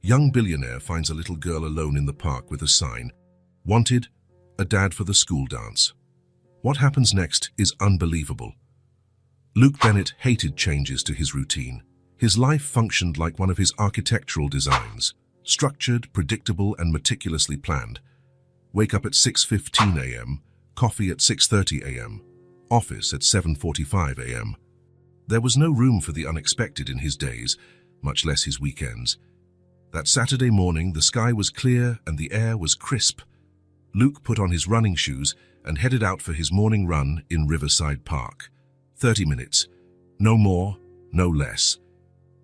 Young billionaire finds a little girl alone in the park with a sign, "Wanted, a dad for the school dance." What happens next is unbelievable. Luke Bennett hated changes to his routine. His life functioned like one of his architectural designs, structured, predictable, and meticulously planned. Wake up at 6:15 a.m., coffee at 6:30 a.m., office at 7:45 a.m. There was no room for the unexpected in his days, much less his weekends. That Saturday morning, the sky was clear and the air was crisp. Luke put on his running shoes and headed out for his morning run in Riverside Park. 30 minutes. No more, no less.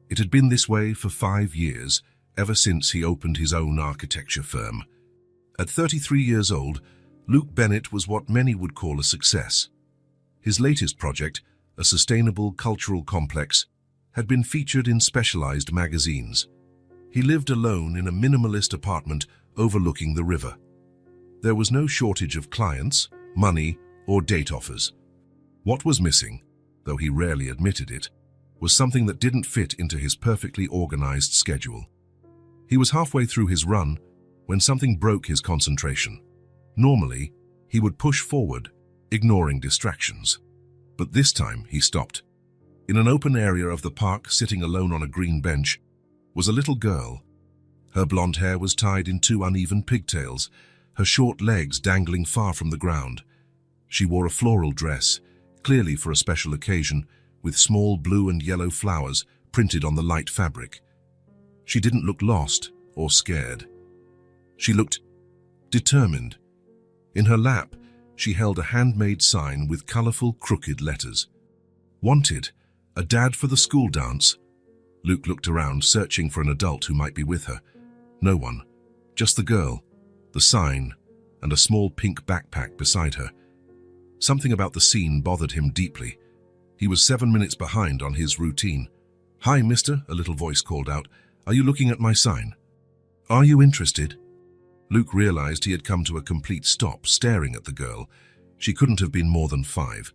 It had been this way for 5 years, ever since he opened his own architecture firm. At 33 years old, Luke Bennett was what many would call a success. His latest project, a sustainable cultural complex, had been featured in specialized magazines. He lived alone in a minimalist apartment overlooking the river. There was no shortage of clients, money, or date offers. What was missing, though he rarely admitted it, was something that didn't fit into his perfectly organized schedule. He was halfway through his run when something broke his concentration. Normally, he would push forward, ignoring distractions. But this time, he stopped. In an open area of the park, sitting alone on a green bench, was a little girl. Her blonde hair was tied in 2 uneven pigtails, her short legs dangling far from the ground. She wore a floral dress, clearly for a special occasion, with small blue and yellow flowers printed on the light fabric. She didn't look lost or scared. She looked determined. In her lap, she held a handmade sign with colorful, crooked letters. "Wanted, a dad for the school dance." Luke looked around, searching for an adult who might be with her. No one. Just the girl, the sign, and a small pink backpack beside her. Something about the scene bothered him deeply. He was 7 minutes behind on his routine. "Hi, mister," a little voice called out. "Are you looking at my sign?" "Are you interested?" Luke realized he had come to a complete stop, staring at the girl. She couldn't have been more than 5,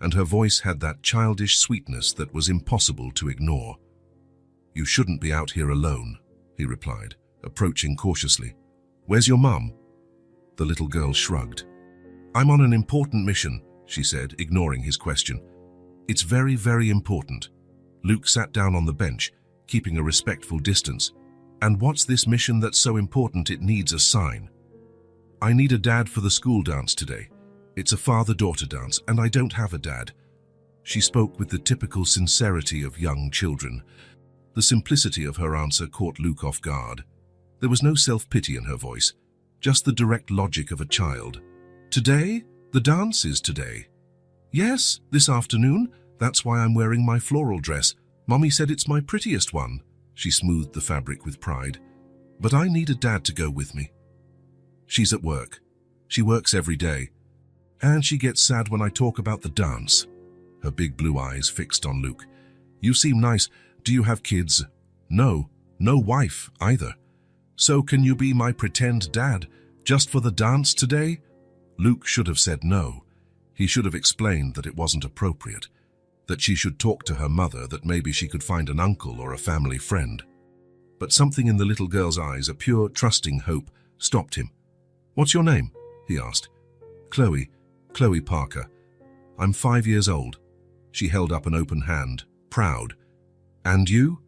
and her voice had that childish sweetness that was impossible to ignore. "You shouldn't be out here alone," he replied, approaching cautiously. "Where's your mum?" The little girl shrugged. "I'm on an important mission," she said, ignoring his question. "It's very, very important." Luke sat down on the bench, keeping a respectful distance. "And what's this mission that's so important it needs a sign?" "I need a dad for the school dance today. It's a father-daughter dance, and I don't have a dad." She spoke with the typical sincerity of young children. The simplicity of her answer caught Luke off guard. There was no self-pity in her voice, just the direct logic of a child. "Today? The dance is today." "Yes, this afternoon. That's why I'm wearing my floral dress. Mommy said it's my prettiest one." She smoothed the fabric with pride. "But I need a dad to go with me." "She's at work. She works every day. And she gets sad when I talk about the dance." Her big blue eyes fixed on Luke. "You seem nice. Do you have kids?" "No. No wife, either." "So can you be my pretend dad, just for the dance today?" Luke should have said no. He should have explained that it wasn't appropriate, that she should talk to her mother, that maybe she could find an uncle or a family friend. But something in the little girl's eyes, a pure, trusting hope, stopped him. "What's your name?" he asked. "Chloe. Chloe Parker. I'm 5 years old." She held up an open hand, proud. "And you?"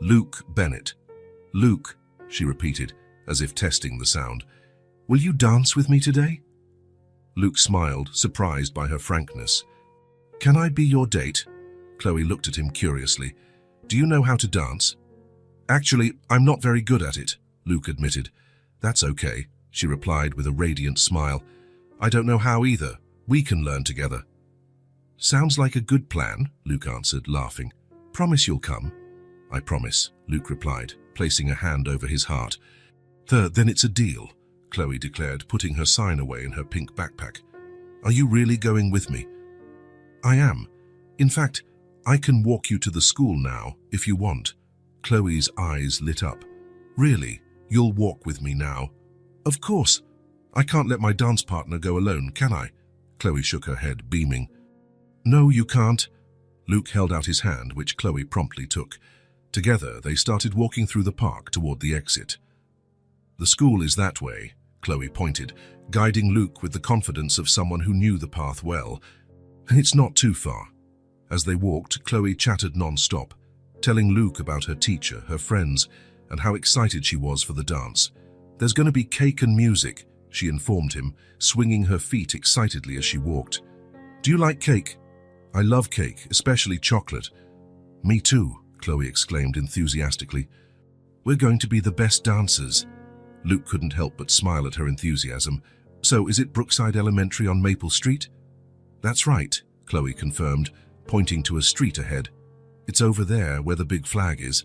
"Luke Bennett." "Luke," she repeated, as if testing the sound. "Will you dance with me today?" Luke smiled, surprised by her frankness. "Can I be your date?" Chloe looked at him curiously. "Do you know how to dance?" "Actually, I'm not very good at it," Luke admitted. "That's okay," she replied with a radiant smile. "I don't know how either. We can learn together." "Sounds like a good plan," Luke answered, laughing. "Promise you'll come?" "I promise," Luke replied, placing a hand over his heart. Then it's a deal," Chloe declared, putting her sign away in her pink backpack. "Are you really going with me?" "I am. In fact, I can walk you to the school now, if you want." Chloe's eyes lit up. "Really? You'll walk with me now?" "Of course. I can't let my dance partner go alone, can I?" Chloe shook her head, beaming. "No, you can't." Luke held out his hand, which Chloe promptly took. Together, they started walking through the park toward the exit. "The school is that way," Chloe pointed, guiding Luke with the confidence of someone who knew the path well. "It's not too far." As they walked, Chloe chattered non-stop, telling Luke about her teacher, her friends, and how excited she was for the dance. "There's going to be cake and music," she informed him, swinging her feet excitedly as she walked. "Do you like cake?" "I love cake, especially chocolate." "Me too," Chloe exclaimed enthusiastically. "We're going to be the best dancers." Luke couldn't help but smile at her enthusiasm. "So, is it Brookside Elementary on Maple Street?" "That's right," Chloe confirmed, pointing to a street ahead. "It's over there where the big flag is."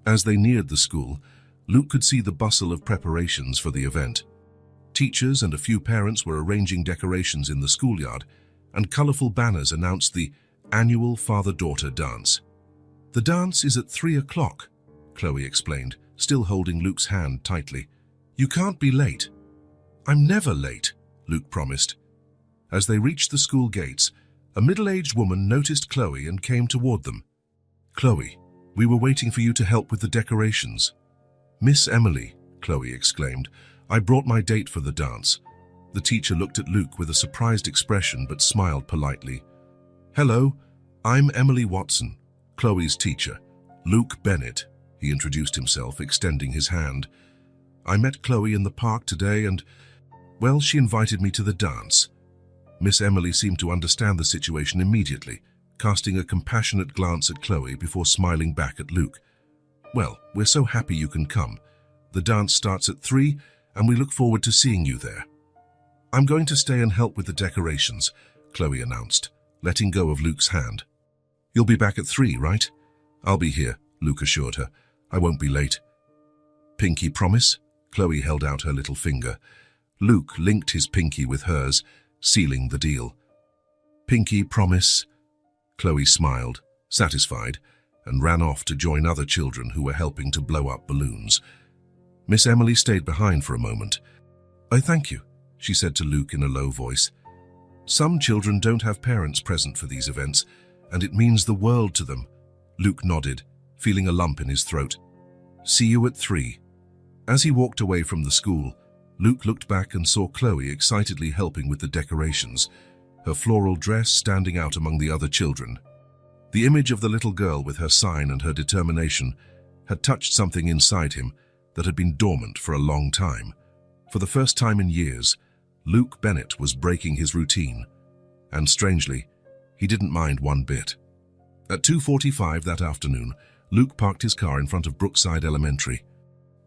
As they neared the school, Luke could see the bustle of preparations for the event. Teachers and a few parents were arranging decorations in the schoolyard, and colorful banners announced the annual father-daughter dance. "The dance is at 3 o'clock, Chloe explained, still holding Luke's hand tightly. "You can't be late." "I'm never late," Luke promised. As they reached the school gates, a middle-aged woman noticed Chloe and came toward them. "Chloe, we were waiting for you to help with the decorations." "Miss Emily," Chloe exclaimed, "I brought my date for the dance." The teacher looked at Luke with a surprised expression but smiled politely. "Hello, I'm Emily Watson, Chloe's teacher. Luke Bennett," he introduced himself, extending his hand. "I met Chloe in the park today and, well, she invited me to the dance." Miss Emily seemed to understand the situation immediately, casting a compassionate glance at Chloe before smiling back at Luke. "Well, we're so happy you can come. The dance starts at 3, and we look forward to seeing you there." "I'm going to stay and help with the decorations," Chloe announced, letting go of Luke's hand. "You'll be back at 3, right?" "I'll be here," Luke assured her. "I won't be late." "Pinky promise?" Chloe held out her little finger. Luke linked his pinky with hers, sealing the deal. "Pinky promise?" Chloe smiled, satisfied, and ran off to join other children who were helping to blow up balloons. Miss Emily stayed behind for a moment. "I thank you," she said to Luke in a low voice. "Some children don't have parents present for these events, and it means the world to them." Luke nodded, feeling a lump in his throat. "See you at 3. As he walked away from the school, Luke looked back and saw Chloe excitedly helping with the decorations, her floral dress standing out among the other children. The image of the little girl with her sign and her determination had touched something inside him that had been dormant for a long time. For the first time in years, Luke Bennett was breaking his routine, and strangely, he didn't mind one bit. At 2:45 that afternoon, Luke parked his car in front of Brookside Elementary.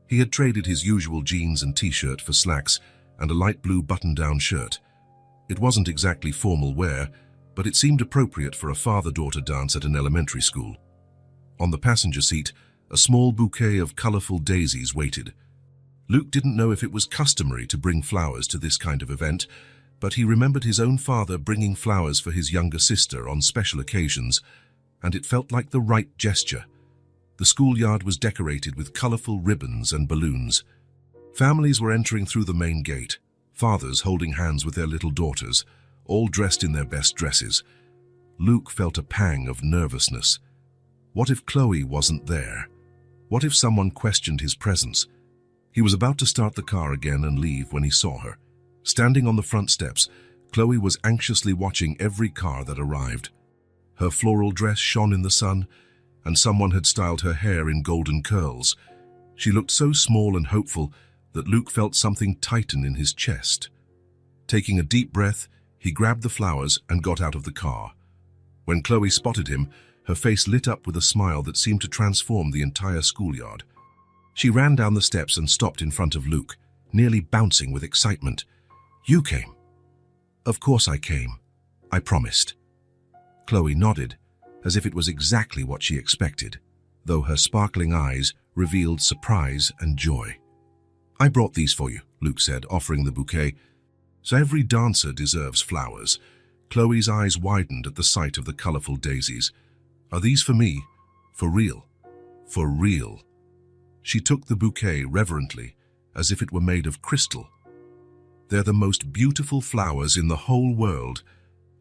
He had traded his usual jeans and t-shirt for slacks and a light blue button-down shirt. It wasn't exactly formal wear, but it seemed appropriate for a father-daughter dance at an elementary school. On the passenger seat, a small bouquet of colorful daisies waited. Luke didn't know if it was customary to bring flowers to this kind of event, but he remembered his own father bringing flowers for his younger sister on special occasions, and it felt like the right gesture. The schoolyard was decorated with colorful ribbons and balloons. Families were entering through the main gate, fathers holding hands with their little daughters, all dressed in their best dresses. Luke felt a pang of nervousness. What if Chloe wasn't there? What if someone questioned his presence? He was about to start the car again and leave when he saw her. Standing on the front steps, Chloe was anxiously watching every car that arrived. Her floral dress shone in the sun, and someone had styled her hair in golden curls. She looked so small and hopeful that Luke felt something tighten in his chest. Taking a deep breath, he grabbed the flowers and got out of the car. When Chloe spotted him, her face lit up with a smile that seemed to transform the entire schoolyard. She ran down the steps and stopped in front of Luke, nearly bouncing with excitement. "You came?" "Of course I came. I promised." Chloe nodded, as if it was exactly what she expected, though her sparkling eyes revealed surprise and joy. "I brought these for you," Luke said, offering the bouquet. "So every dancer deserves flowers." Chloe's eyes widened at the sight of the colorful daisies. "Are these for me? For real? For real?" She took the bouquet reverently, as if it were made of crystal. "They're the most beautiful flowers in the whole world."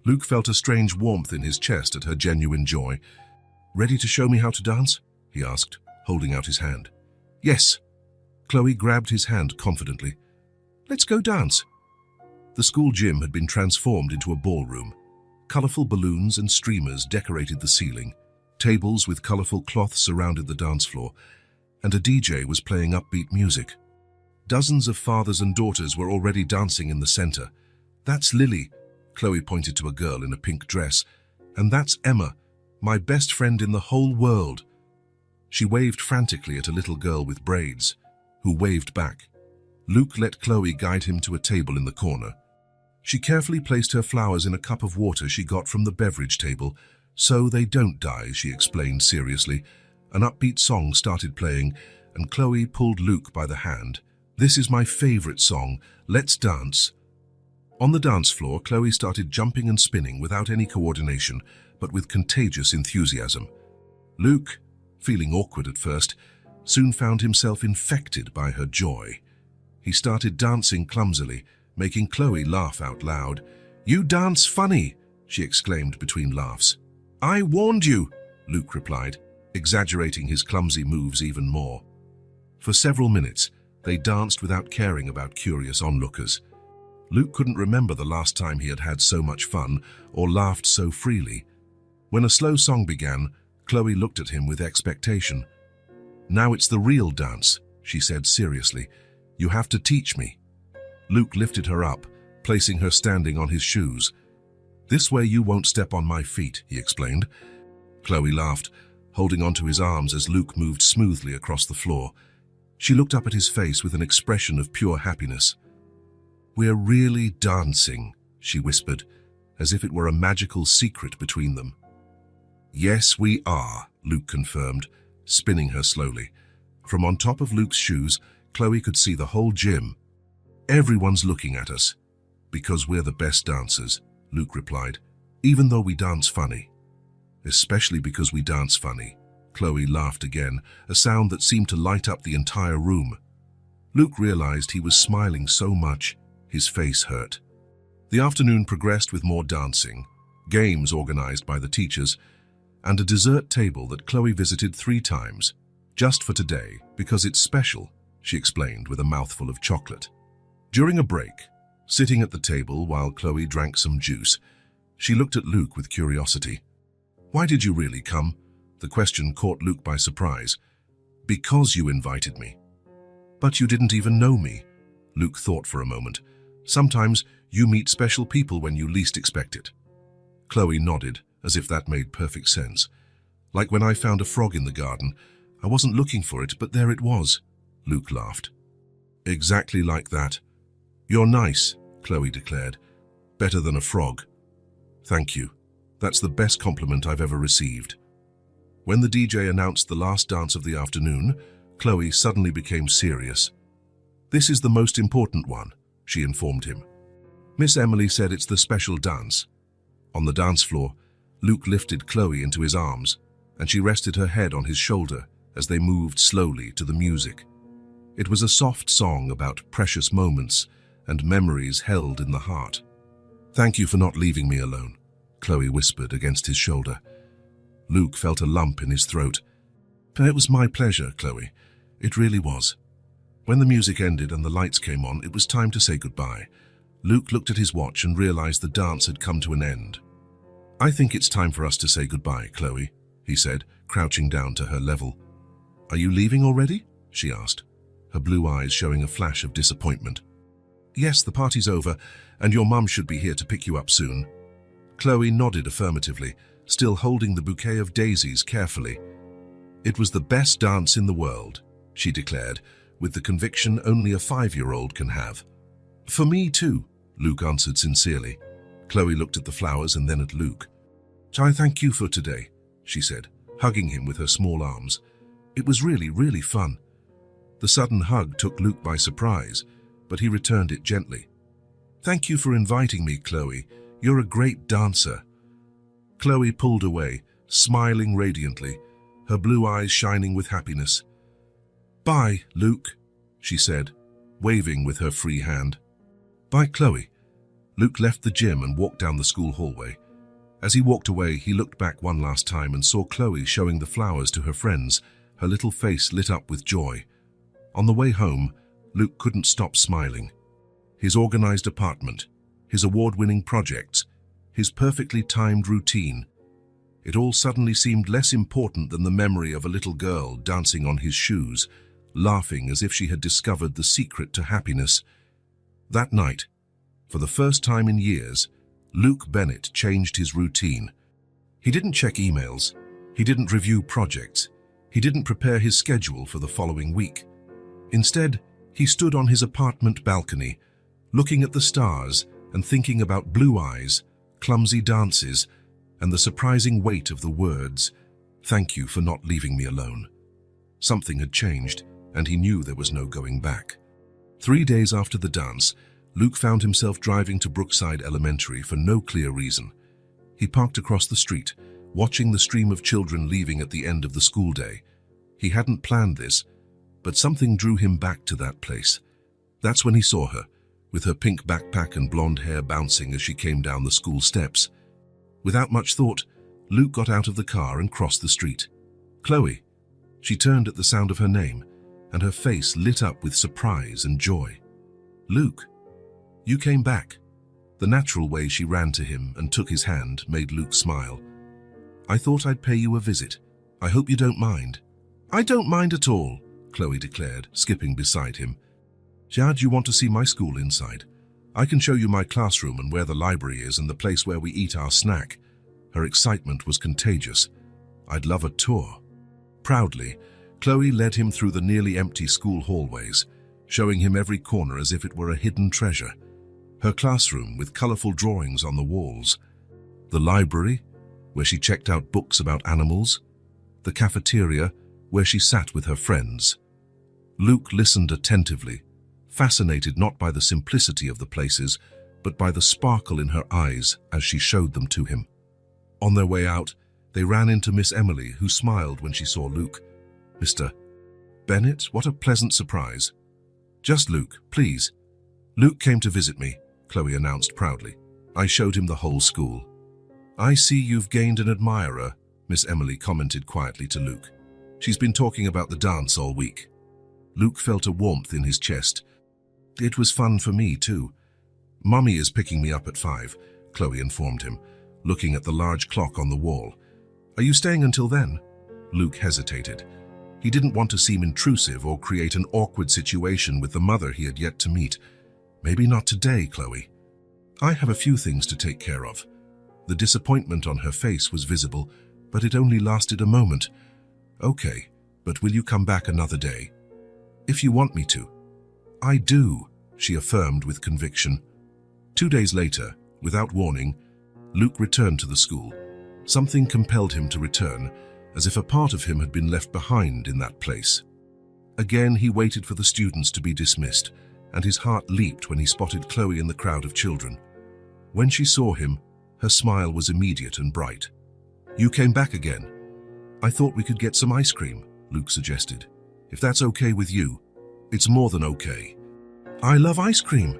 Luke felt a strange warmth in his chest at her genuine joy. "Ready to show me how to dance?" he asked, holding out his hand. Yes. Chloe grabbed his hand confidently. Let's go dance. The school gym had been transformed into a ballroom. Colorful balloons and streamers decorated the ceiling. Tables with colorful cloths surrounded the dance floor, and a DJ was playing upbeat music. Dozens of fathers and daughters were already dancing in the center. That's Lily, Chloe pointed to a girl in a pink dress. And that's Emma, my best friend in the whole world. She waved frantically at a little girl with braids, who waved back. Luke let Chloe guide him to a table in the corner. She carefully placed her flowers in a cup of water she got from the beverage table. So they don't die, she explained seriously. An upbeat song started playing, and Chloe pulled Luke by the hand. This is my favorite song. Let's dance. On the dance floor, Chloe started jumping and spinning without any coordination, but with contagious enthusiasm. Luke, feeling awkward at first, soon found himself infected by her joy. He started dancing clumsily, making Chloe laugh out loud. You dance funny, she exclaimed between laughs. I warned you, Luke replied, exaggerating his clumsy moves even more. For several minutes, they danced without caring about curious onlookers. Luke couldn't remember the last time he had had so much fun or laughed so freely. When a slow song began, Chloe looked at him with expectation. Now it's the real dance, she said seriously. You have to teach me. Luke lifted her up, placing her standing on his shoes. This way you won't step on my feet, he explained. Chloe laughed, holding onto his arms as Luke moved smoothly across the floor. She looked up at his face with an expression of pure happiness. We're really dancing, she whispered, as if it were a magical secret between them. Yes, we are, Luke confirmed, spinning her slowly. From on top of Luke's shoes, Chloe could see the whole gym. Everyone's looking at us. Because we're the best dancers, Luke replied, even though we dance funny. Especially because we dance funny. Chloe laughed again, a sound that seemed to light up the entire room. Luke realized he was smiling so much, his face hurt. The afternoon progressed with more dancing, games organized by the teachers, and a dessert table that Chloe visited 3 times, just for today, because it's special, she explained with a mouthful of chocolate. During a break, sitting at the table while Chloe drank some juice, she looked at Luke with curiosity. Why did you really come? The question caught Luke by surprise. Because you invited me. But you didn't even know me. Luke thought for a moment. Sometimes you meet special people when you least expect it. Chloe nodded, as if that made perfect sense. Like when I found a frog in the garden. I wasn't looking for it, but there it was. Luke laughed. Exactly like that. You're nice, Chloe declared. Better than a frog. Thank you. That's the best compliment I've ever received. When the DJ announced the last dance of the afternoon, Chloe suddenly became serious. This is the most important one, she informed him. Miss Emily said it's the special dance. On the dance floor, Luke lifted Chloe into his arms, and she rested her head on his shoulder as they moved slowly to the music. It was a soft song about precious moments and memories held in the heart. Thank you for not leaving me alone, Chloe whispered against his shoulder. Luke felt a lump in his throat. It was my pleasure, Chloe. It really was. When the music ended and the lights came on, it was time to say goodbye. Luke looked at his watch and realized the dance had come to an end. I think it's time for us to say goodbye, Chloe, he said, crouching down to her level. Are you leaving already? She asked, her blue eyes showing a flash of disappointment. Yes, the party's over, and your mum should be here to pick you up soon. Chloe nodded affirmatively, still holding the bouquet of daisies carefully. It was the best dance in the world, she declared, with the conviction only a 5-year-old can have. For me too, Luke answered sincerely. Chloe looked at the flowers and then at Luke. I thank you for today, she said, hugging him with her small arms. It was really, really fun. The sudden hug took Luke by surprise, but he returned it gently. Thank you for inviting me, Chloe. You're a great dancer. Chloe pulled away, smiling radiantly, her blue eyes shining with happiness. Bye, Luke, she said, waving with her free hand. Bye, Chloe. Luke left the gym and walked down the school hallway. As he walked away, he looked back one last time and saw Chloe showing the flowers to her friends, her little face lit up with joy. On the way home, Luke couldn't stop smiling. His organized apartment, his award-winning projects, his perfectly timed routine. It all suddenly seemed less important than the memory of a little girl dancing on his shoes, laughing as if she had discovered the secret to happiness. That night, for the first time in years, Luke Bennett changed his routine. He didn't check emails, he didn't review projects, he didn't prepare his schedule for the following week. Instead, he stood on his apartment balcony, looking at the stars and thinking about blue eyes, clumsy dances, and the surprising weight of the words, "Thank you for not leaving me alone." Something had changed, and he knew there was no going back. 3 days after the dance, Luke found himself driving to Brookside Elementary for no clear reason. He parked across the street, watching the stream of children leaving at the end of the school day. He hadn't planned this, but something drew him back to that place. That's when he saw her, with her pink backpack and blonde hair bouncing as she came down the school steps. Without much thought, Luke got out of the car and crossed the street. "Chloe." She turned at the sound of her name, and her face lit up with surprise and joy. "Luke, you came back." The natural way she ran to him and took his hand made Luke smile. "I thought I'd pay you a visit. I hope you don't mind." "I don't mind at all," Chloe declared, skipping beside him. "Jad, you want to see my school inside? I can show you my classroom and where the library is and the place where we eat our snack." Her excitement was contagious. "I'd love a tour." Proudly, Chloe led him through the nearly empty school hallways, showing him every corner as if it were a hidden treasure. Her classroom with colorful drawings on the walls. The library, where she checked out books about animals. The cafeteria, where she sat with her friends. Luke listened attentively, fascinated not by the simplicity of the places, but by the sparkle in her eyes as she showed them to him. On their way out, they ran into Miss Emily, who smiled when she saw Luke. "Mr. Bennett, what a pleasant surprise." "Just Luke, please." "Luke came to visit me," Chloe announced proudly. "I showed him the whole school." "I see you've gained an admirer," Miss Emily commented quietly to Luke. "She's been talking about the dance all week." Luke felt a warmth in his chest. "It was fun for me, too." "Mummy is picking me up at 5, Chloe informed him, looking at the large clock on the wall. "Are you staying until then?" Luke hesitated. He didn't want to seem intrusive or create an awkward situation with the mother he had yet to meet. "Maybe not today, Chloe. I have a few things to take care of." The disappointment on her face was visible, but it only lasted a moment. "Okay, but will you come back another day?" "If you want me to." "I do," she affirmed with conviction. 2 days later, without warning, Luke returned to the school. Something compelled him to return, as if a part of him had been left behind in that place. Again, he waited for the students to be dismissed, and his heart leaped when he spotted Chloe in the crowd of children. When she saw him, her smile was immediate and bright. "You came back again." "I thought we could get some ice cream," Luke suggested. "If that's okay with you." "It's more than okay." "I love ice cream."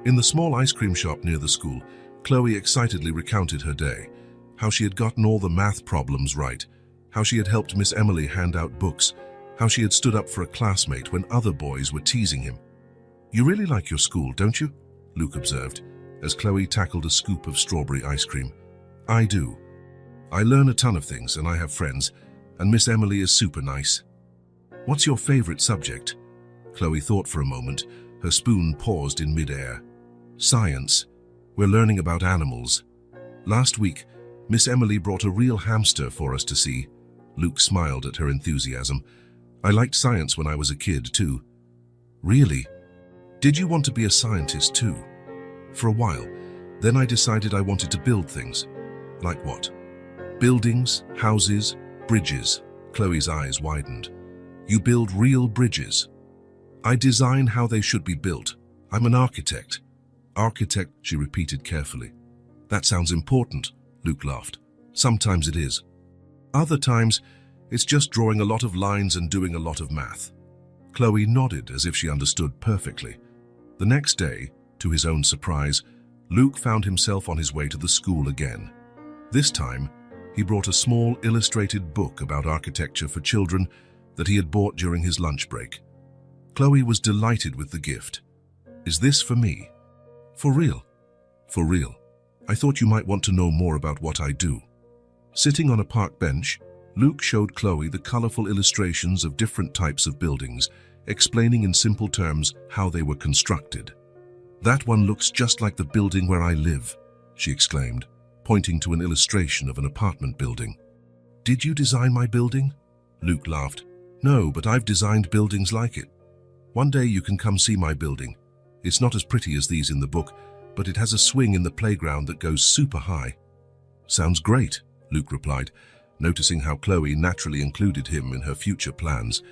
In the small ice cream shop near the school, Chloe excitedly recounted her day, how she had gotten all the math problems right, how she had helped Miss Emily hand out books, how she had stood up for a classmate when other boys were teasing him. "You really like your school, don't you?" Luke observed, as Chloe tackled a scoop of strawberry ice cream. "I do. I learn a ton of things and I have friends, and Miss Emily is super nice." "What's your favorite subject?" Chloe thought for a moment, her spoon paused in midair. "Science. We're learning about animals. Last week, Miss Emily brought a real hamster for us to see." Luke smiled at her enthusiasm. "I liked science when I was a kid, too." "Really? Did you want to be a scientist, too?" "For a while. Then I decided I wanted to build things." "Like what?" "Buildings, houses, bridges." Chloe's eyes widened. "You build real bridges?" "I design how they should be built. I'm an architect." "Architect," she repeated carefully. "That sounds important," Luke laughed. "Sometimes it is. Other times, it's just drawing a lot of lines and doing a lot of math." Chloe nodded as if she understood perfectly. The next day, to his own surprise, Luke found himself on his way to the school again. This time, he brought a small illustrated book about architecture for children that he had bought during his lunch break. Chloe was delighted with the gift. "Is this for me?" "For real?" "For real. I thought you might want to know more about what I do." Sitting on a park bench, Luke showed Chloe the colorful illustrations of different types of buildings, explaining in simple terms how they were constructed. "That one looks just like the building where I live," she exclaimed, pointing to an illustration of an apartment building. "Did you design my building?" Luke laughed. "No, but I've designed buildings like it. One day you can come see my building. It's not as pretty as these in the book, but it has a swing in the playground that goes super high." "Sounds great," Luke replied, noticing how Chloe naturally included him in her future plans.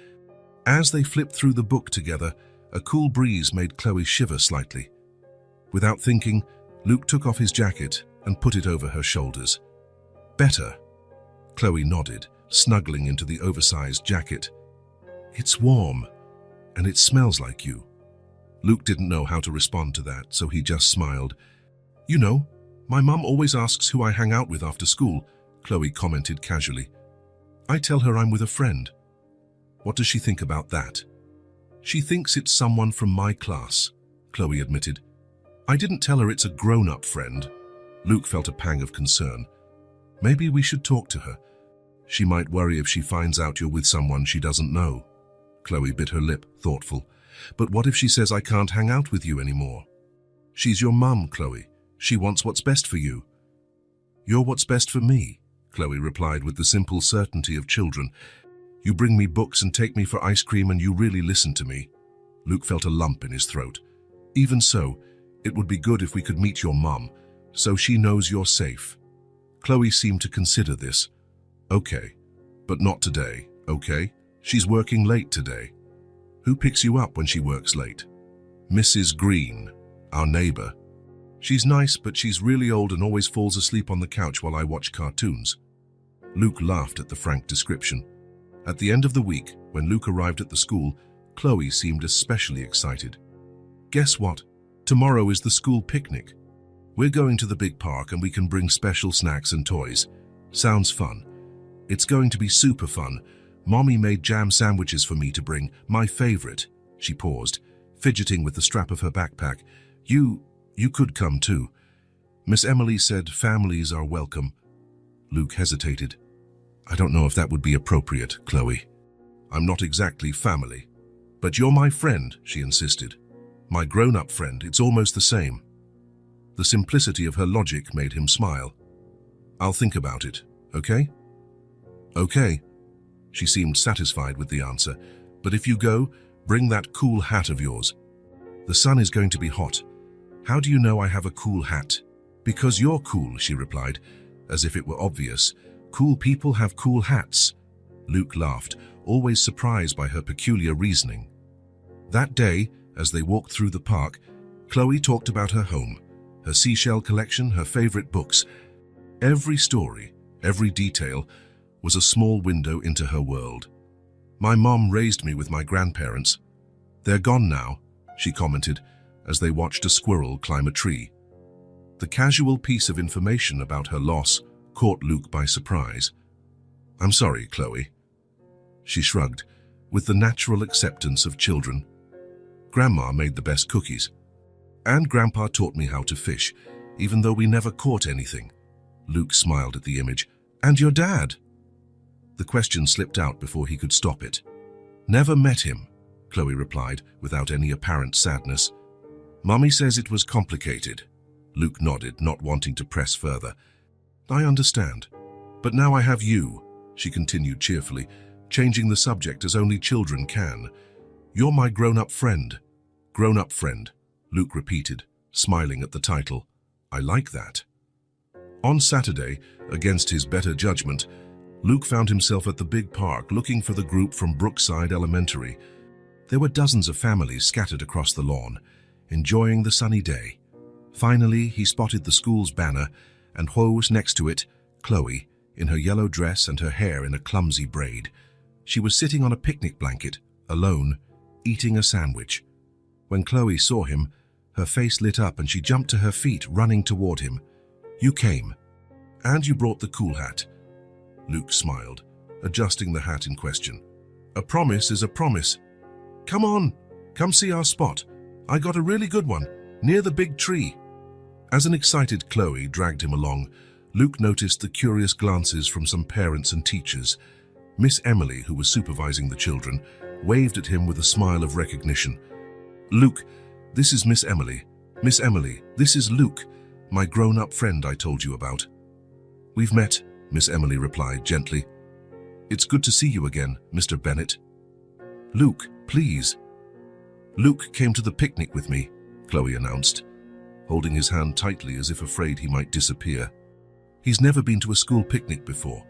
As they flipped through the book together, a cool breeze made Chloe shiver slightly. Without thinking, Luke took off his jacket and put it over her shoulders. "Better?" Chloe nodded, snuggling into the oversized jacket. "It's warm, and it smells like you." Luke didn't know how to respond to that, so he just smiled. "You know, my mum always asks who I hang out with after school," Chloe commented casually. "I tell her I'm with a friend." "What does she think about that?" "She thinks it's someone from my class," Chloe admitted. "I didn't tell her it's a grown-up friend." Luke felt a pang of concern. "Maybe we should talk to her. She might worry if she finds out you're with someone she doesn't know." Chloe bit her lip, thoughtful. "But what if she says I can't hang out with you anymore?" "She's your mum, Chloe. She wants what's best for you." "You're what's best for me," Chloe replied with the simple certainty of children. "You bring me books and take me for ice cream, and you really listen to me." Luke felt a lump in his throat. "Even so, it would be good if we could meet your mum, so she knows you're safe." Chloe seemed to consider this. "Okay, but not today, okay? She's working late today." "Who picks you up when she works late?" "Mrs. Green, our neighbor. She's nice, but she's really old and always falls asleep on the couch while I watch cartoons." Luke laughed at the frank description. At the end of the week, when Luke arrived at the school, Chloe seemed especially excited. "Guess what? Tomorrow is the school picnic. We're going to the big park and we can bring special snacks and toys. Sounds fun." "It's going to be super fun. Mommy made jam sandwiches for me to bring, my favorite." She paused, fidgeting with the strap of her backpack. You could come too. Miss Emily said families are welcome." Luke hesitated. "I don't know if that would be appropriate, Chloe. I'm not exactly family." "But you're my friend," she insisted. "My grown-up friend, it's almost the same." The simplicity of her logic made him smile. "I'll think about it, okay?" "Okay." She seemed satisfied with the answer. "But if you go, bring that cool hat of yours." "The sun is going to be hot. How do you know I have a cool hat?" "Because you're cool," she replied, as if it were obvious. "Cool people have cool hats." Luke laughed, always surprised by her peculiar reasoning. That day, as they walked through the park, Chloe talked about her home, her seashell collection, her favorite books. Every story, every detail, was a small window into her world. "My mom raised me with my grandparents. They're gone now," she commented, as they watched a squirrel climb a tree. The casual piece of information about her loss caught Luke by surprise. "I'm sorry, Chloe." She shrugged, with the natural acceptance of children. "Grandma made the best cookies. And Grandpa taught me how to fish, even though we never caught anything." Luke smiled at the image. "And your dad?" The question slipped out before he could stop it. "Never met him," Chloe replied, without any apparent sadness. "Mommy says it was complicated." Luke nodded, not wanting to press further. "I understand. But now I have you," she continued cheerfully, changing the subject as only children can. "You're my grown-up friend." "Grown-up friend," Luke repeated, smiling at the title. "I like that." On Saturday, against his better judgment, Luke found himself at the big park looking for the group from Brookside Elementary. There were dozens of families scattered across the lawn, enjoying the sunny day. Finally, he spotted the school's banner, and who's next to it, Chloe, in her yellow dress and her hair in a clumsy braid. She was sitting on a picnic blanket, alone, eating a sandwich. When Chloe saw him, her face lit up and she jumped to her feet, running toward him. "You came. And you brought the cool hat." Luke smiled, adjusting the hat in question. A promise is a promise. Come on, come see our spot. I got a really good one, near the big tree. As an excited Chloe dragged him along, Luke noticed the curious glances from some parents and teachers. Miss Emily, who was supervising the children, waved at him with a smile of recognition. Luke, this is Miss Emily. Miss Emily, this is Luke, my grown-up friend I told you about. We've met, Miss Emily replied gently. It's good to see you again, Mr. Bennett. Luke, please. Luke came to the picnic with me, Chloe announced, holding his hand tightly as if afraid he might disappear. He's never been to a school picnic before.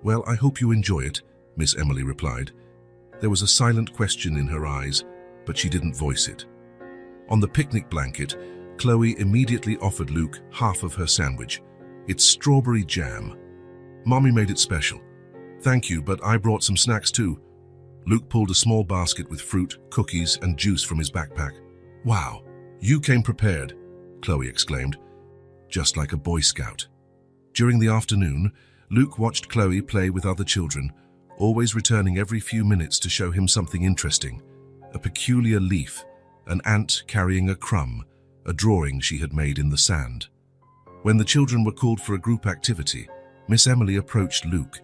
Well, I hope you enjoy it, Miss Emily replied. There was a silent question in her eyes, but she didn't voice it. On the picnic blanket, Chloe immediately offered Luke half of her sandwich. It's strawberry jam. Mommy made it special. Thank you, but I brought some snacks too. Luke pulled a small basket with fruit, cookies, and juice from his backpack. Wow, you came prepared, Chloe exclaimed, just like a Boy Scout. During the afternoon, Luke watched Chloe play with other children, always returning every few minutes to show him something interesting. A peculiar leaf, an ant carrying a crumb, a drawing she had made in the sand. When the children were called for a group activity, Miss Emily approached Luke.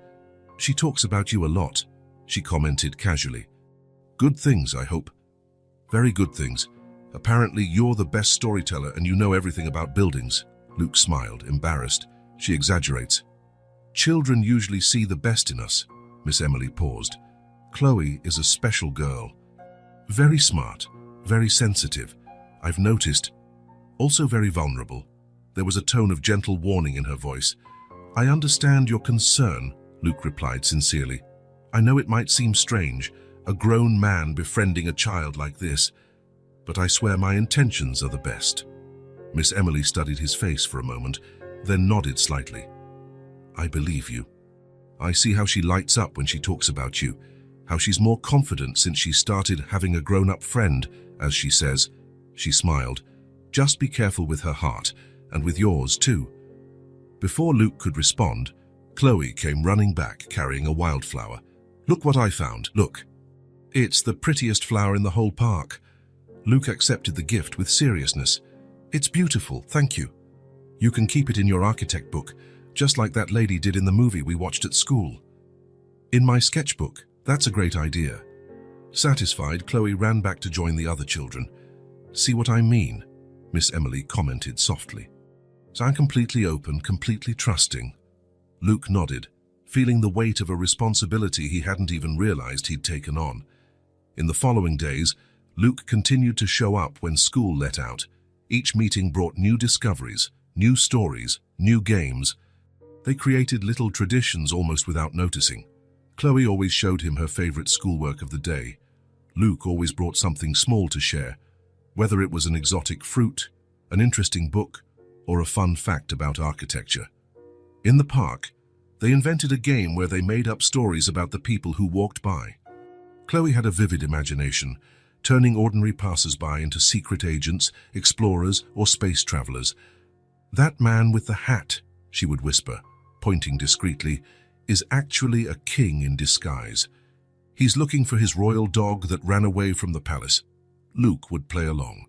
She talks about you a lot, she commented casually. Good things, I hope. Very good things. Apparently you're the best storyteller and you know everything about buildings. Luke smiled, embarrassed. She exaggerates. Children usually see the best in us. Miss Emily paused. Chloe is a special girl. Very smart, very sensitive, I've noticed. Also very vulnerable. There was a tone of gentle warning in her voice. I understand your concern, Luke replied sincerely. I know it might seem strange, a grown man befriending a child like this, but I swear my intentions are the best. Miss Emily studied his face for a moment, then nodded slightly. I believe you. I see how she lights up when she talks about you, how she's more confident since she started having a grown-up friend, as she says. She smiled. Just be careful with her heart, and with yours too. Before Luke could respond, Chloe came running back carrying a wildflower. Look what I found, look. It's the prettiest flower in the whole park. Luke accepted the gift with seriousness. It's beautiful, thank you. You can keep it in your architect book, just like that lady did in the movie we watched at school. In my sketchbook, that's a great idea. Satisfied, Chloe ran back to join the other children. See what I mean? Miss Emily commented softly. So I'm completely open, completely trusting. Luke nodded, feeling the weight of a responsibility he hadn't even realized he'd taken on. In the following days, Luke continued to show up when school let out. Each meeting brought new discoveries, new stories, new games. They created little traditions almost without noticing. Chloe always showed him her favorite schoolwork of the day. Luke always brought something small to share, whether it was an exotic fruit, an interesting book, or a fun fact about architecture. In the park, they invented a game where they made up stories about the people who walked by. Chloe had a vivid imagination, turning ordinary passers-by into secret agents, explorers, or space travelers. That man with the hat, she would whisper, pointing discreetly, is actually a king in disguise. He's looking for his royal dog that ran away from the palace. Luke would play along.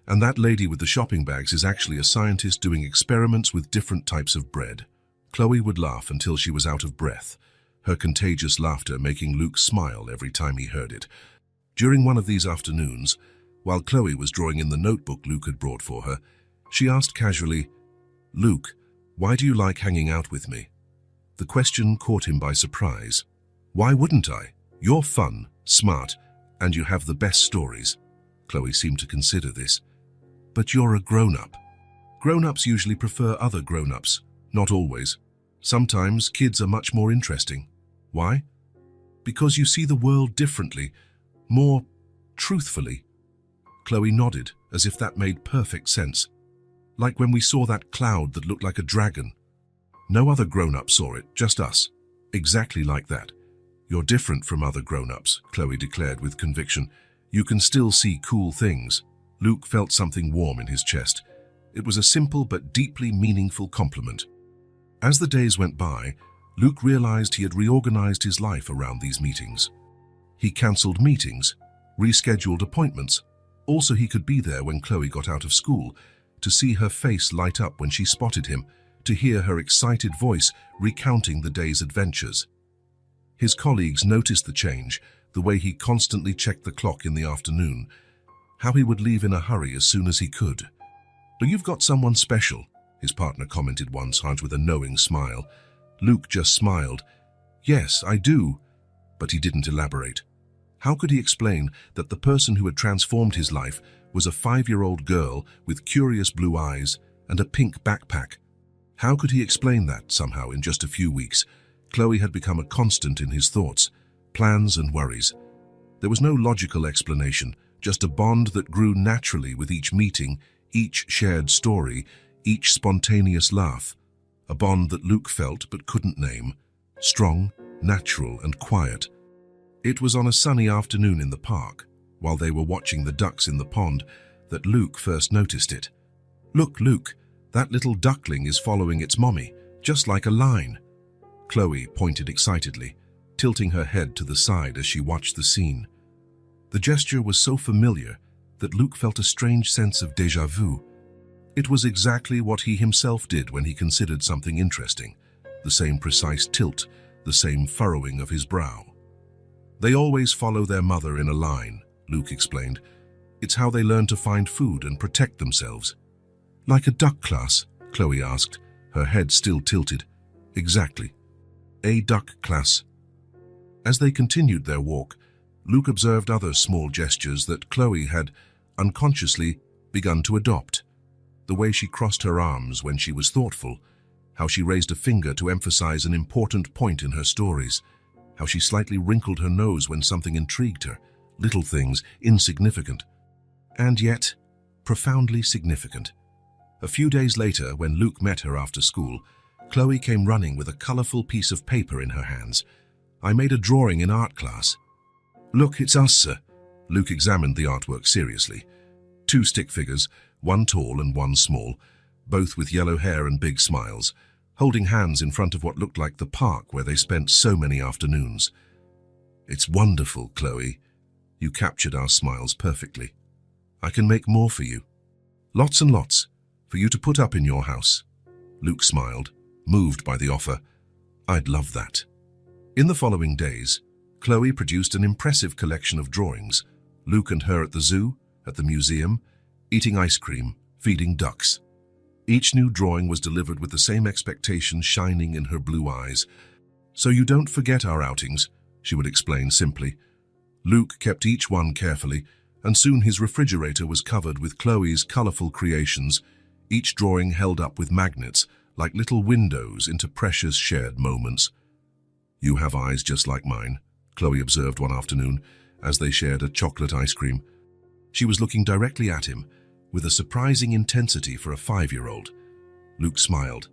And that lady with the shopping bags is actually a scientist doing experiments with different types of bread. Chloe would laugh until she was out of breath, her contagious laughter making Luke smile every time he heard it. During one of these afternoons, while Chloe was drawing in the notebook Luke had brought for her, she asked casually, Luke, why do you like hanging out with me? The question caught him by surprise. Why wouldn't I? You're fun, smart, and you have the best stories. Chloe seemed to consider this. But you're a grown-up. Grown-ups usually prefer other grown-ups. Not always. Sometimes kids are much more interesting. Why? Because you see the world differently, more truthfully. Chloe nodded, as if that made perfect sense. Like when we saw that cloud that looked like a dragon. No other grown-up saw it, just us. Exactly like that. You're different from other grown-ups, Chloe declared with conviction. You can still see cool things. Luke felt something warm in his chest. It was a simple but deeply meaningful compliment. As the days went by, Luke realized he had reorganized his life around these meetings. He cancelled meetings, rescheduled appointments, also he could be there when Chloe got out of school, to see her face light up when she spotted him, to hear her excited voice recounting the day's adventures. His colleagues noticed the change, the way he constantly checked the clock in the afternoon, how he would leave in a hurry as soon as he could. "So you've got someone special," his partner commented once, with a knowing smile. Luke just smiled. "Yes, I do," but he didn't elaborate. How could he explain that the person who had transformed his life was a 5-year-old girl with curious blue eyes and a pink backpack? How could he explain that somehow in just a few weeks? Chloe had become a constant in his thoughts, plans and worries. There was no logical explanation, just a bond that grew naturally with each meeting, each shared story, each spontaneous laugh. A bond that Luke felt but couldn't name, strong, natural and quiet. It was on a sunny afternoon in the park, while they were watching the ducks in the pond, that Luke first noticed it. "Look, Luke, that little duckling is following its mommy, just like a line." Chloe pointed excitedly, tilting her head to the side as she watched the scene. The gesture was so familiar that Luke felt a strange sense of déjà vu. It was exactly what he himself did when he considered something interesting, the same precise tilt, the same furrowing of his brow. "They always follow their mother in a line," Luke explained. "It's how they learn to find food and protect themselves." "Like a duck class?" Chloe asked, her head still tilted. "Exactly. A duck class." As they continued their walk, Luke observed other small gestures that Chloe had, unconsciously, begun to adopt. The way she crossed her arms when she was thoughtful, how she raised a finger to emphasize an important point in her stories, how she slightly wrinkled her nose when something intrigued her, little things, insignificant, and yet profoundly significant. A few days later, when Luke met her after school, Chloe came running with a colorful piece of paper in her hands. "I made a drawing in art class." "Look, it's us, sir." Luke examined the artwork seriously. 2 stick figures, one tall and one small, both with yellow hair and big smiles, holding hands in front of what looked like the park where they spent so many afternoons. "It's wonderful, Chloe. You captured our smiles perfectly. I can make more for you. Lots and lots, for you to put up in your house." Luke smiled, moved by the offer. "I'd love that." In the following days, Chloe produced an impressive collection of drawings, Luke and her at the zoo, at the museum, eating ice cream, feeding ducks. Each new drawing was delivered with the same expectation shining in her blue eyes. "So you don't forget our outings," she would explain simply. Luke kept each one carefully, and soon his refrigerator was covered with Chloe's colorful creations, each drawing held up with magnets, like little windows into precious shared moments. "You have eyes just like mine," Chloe observed one afternoon, as they shared a chocolate ice cream. She was looking directly at him, with a surprising intensity for a 5-year-old. Luke smiled.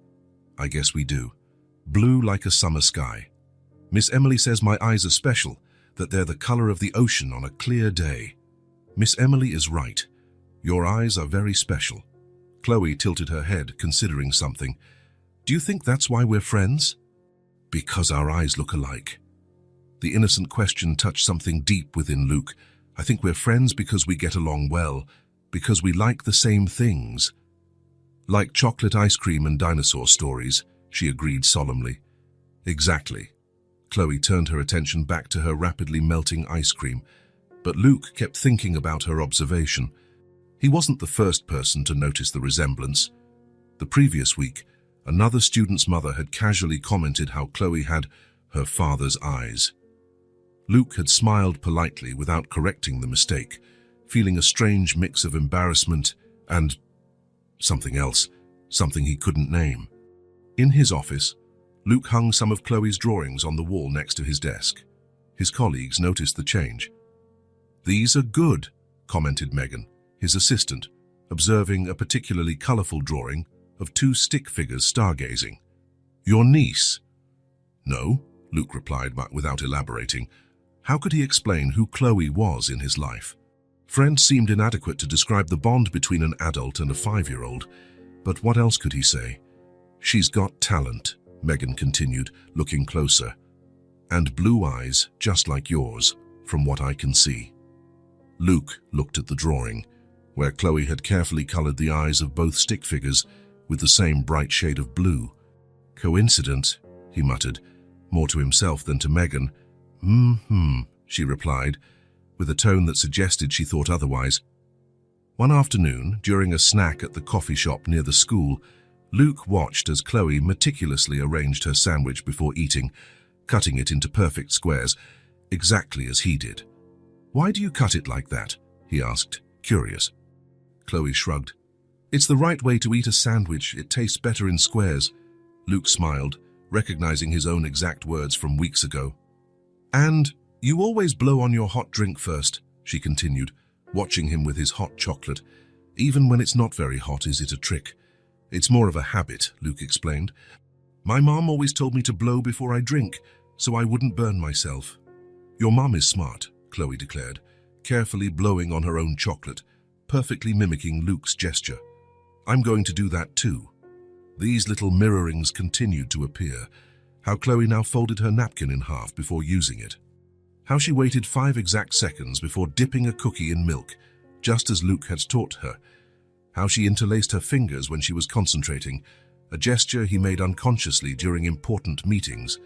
"I guess we do. Blue like a summer sky. Miss Emily says my eyes are special, that they're the color of the ocean on a clear day." "Miss Emily is right. Your eyes are very special." Chloe tilted her head, considering something. "Do you think that's why we're friends?" "Because our eyes look alike." The innocent question touched something deep within Luke. "I think we're friends because we get along well, because we like the same things." "Like chocolate ice cream and dinosaur stories," she agreed solemnly. "Exactly." Chloe turned her attention back to her rapidly melting ice cream, but Luke kept thinking about her observation. He wasn't the first person to notice the resemblance. The previous week, another student's mother had casually commented how Chloe had her father's eyes. Luke had smiled politely without correcting the mistake, feeling a strange mix of embarrassment and something else, something he couldn't name. In his office, Luke hung some of Chloe's drawings on the wall next to his desk. His colleagues noticed the change. "These are good," commented Megan, his assistant, observing a particularly colorful drawing of 2 stick figures stargazing. "Your niece?" "No," Luke replied, but without elaborating. How could he explain who Chloe was in his life? Friend seemed inadequate to describe the bond between an adult and a 5-year-old, but what else could he say? "She's got talent," Megan continued, looking closer. And blue eyes, just like yours, from what I can see. Luke looked at the drawing, where Chloe had carefully colored the eyes of both stick figures with the same bright shade of blue. Coincidence, he muttered, more to himself than to Megan. She replied, with a tone that suggested she thought otherwise. One afternoon, during a snack at the coffee shop near the school, Luke watched as Chloe meticulously arranged her sandwich before eating, cutting it into perfect squares, exactly as he did. "Why do you cut it like that?" he asked, curious. Chloe shrugged. "It's the right way to eat a sandwich. It tastes better in squares." Luke smiled, recognizing his own exact words from weeks ago. "And you always blow on your hot drink first," she continued, watching him with his hot chocolate. "Even when it's not very hot, is it a trick?" "It's more of a habit," Luke explained. "My mom always told me to blow before I drink, so I wouldn't burn myself." "Your mom is smart," Chloe declared, carefully blowing on her own chocolate, perfectly mimicking Luke's gesture. "I'm going to do that too." These little mirrorings continued to appear. How Chloe now folded her napkin in half before using it. How she waited 5 exact seconds before dipping a cookie in milk, just as Luke had taught her. How she interlaced her fingers when she was concentrating, a gesture he made unconsciously during important meetings.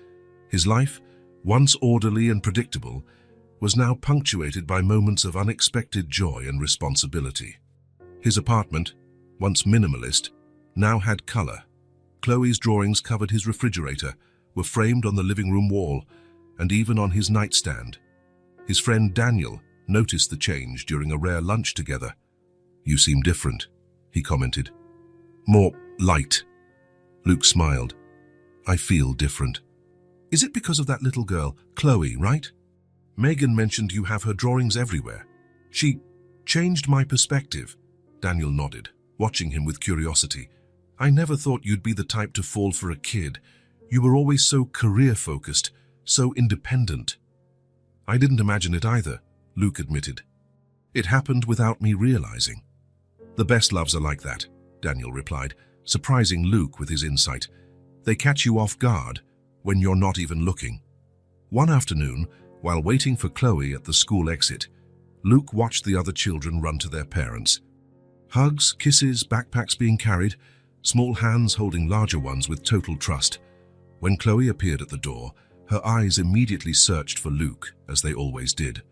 His life, once orderly and predictable, was now punctuated by moments of unexpected joy and responsibility. His apartment, once minimalist, now had color. Chloe's drawings covered his refrigerator, were framed on the living room wall, and even on his nightstand. His friend Daniel noticed the change during a rare lunch together. "You seem different," he commented. "More light." Luke smiled. "I feel different." "Is it because of that little girl, Chloe, right? Megan mentioned you have her drawings everywhere. She changed my perspective." Daniel nodded, watching him with curiosity. "I never thought you'd be the type to fall for a kid. You were always so career-focused, so independent." "I didn't imagine it either," Luke admitted. "It happened without me realizing." "The best loves are like that," Daniel replied, surprising Luke with his insight. "They catch you off guard when you're not even looking." One afternoon, while waiting for Chloe at the school exit, Luke watched the other children run to their parents. Hugs, kisses, backpacks being carried, small hands holding larger ones with total trust. When Chloe appeared at the door, her eyes immediately searched for Luke, as they always did.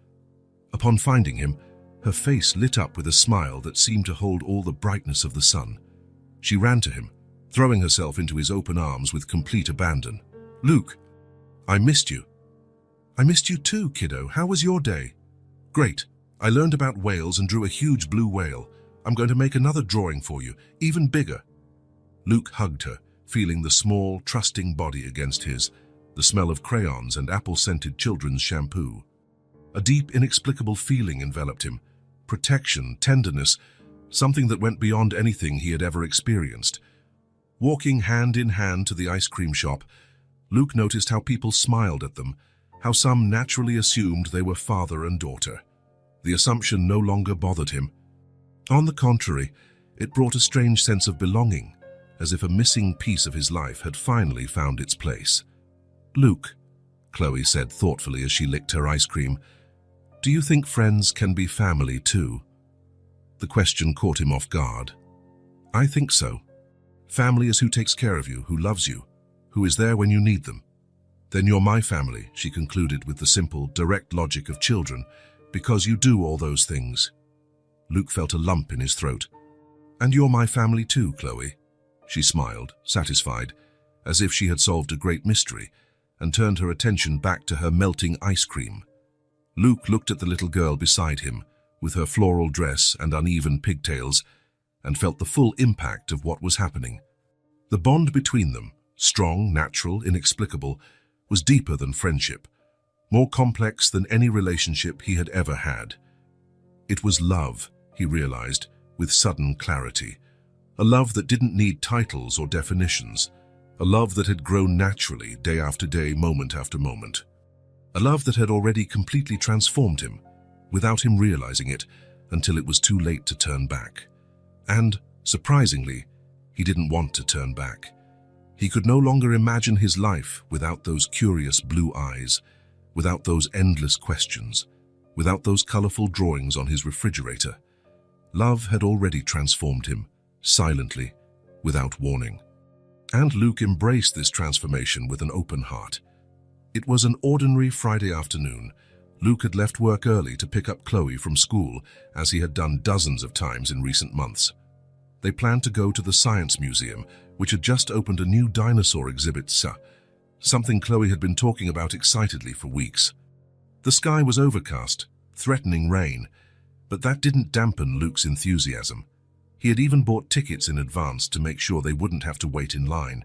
Upon finding him, her face lit up with a smile that seemed to hold all the brightness of the sun. She ran to him, throwing herself into his open arms with complete abandon. "Luke, I missed you." "I missed you too, kiddo. How was your day?" "Great. I learned about whales and drew a huge blue whale. I'm going to make another drawing for you, even bigger." Luke hugged her, feeling the small, trusting body against his, the smell of crayons and apple-scented children's shampoo. A deep, inexplicable feeling enveloped him. Protection, tenderness, something that went beyond anything he had ever experienced. Walking hand in hand to the ice cream shop, Luke noticed how people smiled at them, how some naturally assumed they were father and daughter. The assumption no longer bothered him. On the contrary, it brought a strange sense of belonging, as if a missing piece of his life had finally found its place. "Luke," Chloe said thoughtfully as she licked her ice cream, "do you think friends can be family too?" The question caught him off guard. "I think so. Family is who takes care of you, who loves you, who is there when you need them." "Then you're my family," she concluded with the simple, direct logic of children, "because you do all those things." Luke felt a lump in his throat. "And you're my family too, Chloe." She smiled, satisfied, as if she had solved a great mystery, and turned her attention back to her melting ice cream. Luke looked at the little girl beside him, with her floral dress and uneven pigtails, and felt the full impact of what was happening. The bond between them, strong, natural, inexplicable, was deeper than friendship, more complex than any relationship he had ever had. It was love, he realized, with sudden clarity. A love that didn't need titles or definitions. A love that had grown naturally, day after day, moment after moment. A love that had already completely transformed him, without him realizing it, until it was too late to turn back. And, surprisingly, he didn't want to turn back. He could no longer imagine his life without those curious blue eyes, without those endless questions, without those colorful drawings on his refrigerator. Love had already transformed him, silently, without warning. And Luke embraced this transformation with an open heart. It was an ordinary Friday afternoon. Luke had left work early to pick up Chloe from school, as he had done dozens of times in recent months. They planned to go to the Science Museum, which had just opened a new dinosaur exhibit, something Chloe had been talking about excitedly for weeks. The sky was overcast, threatening rain, but that didn't dampen Luke's enthusiasm. He had even bought tickets in advance to make sure they wouldn't have to wait in line.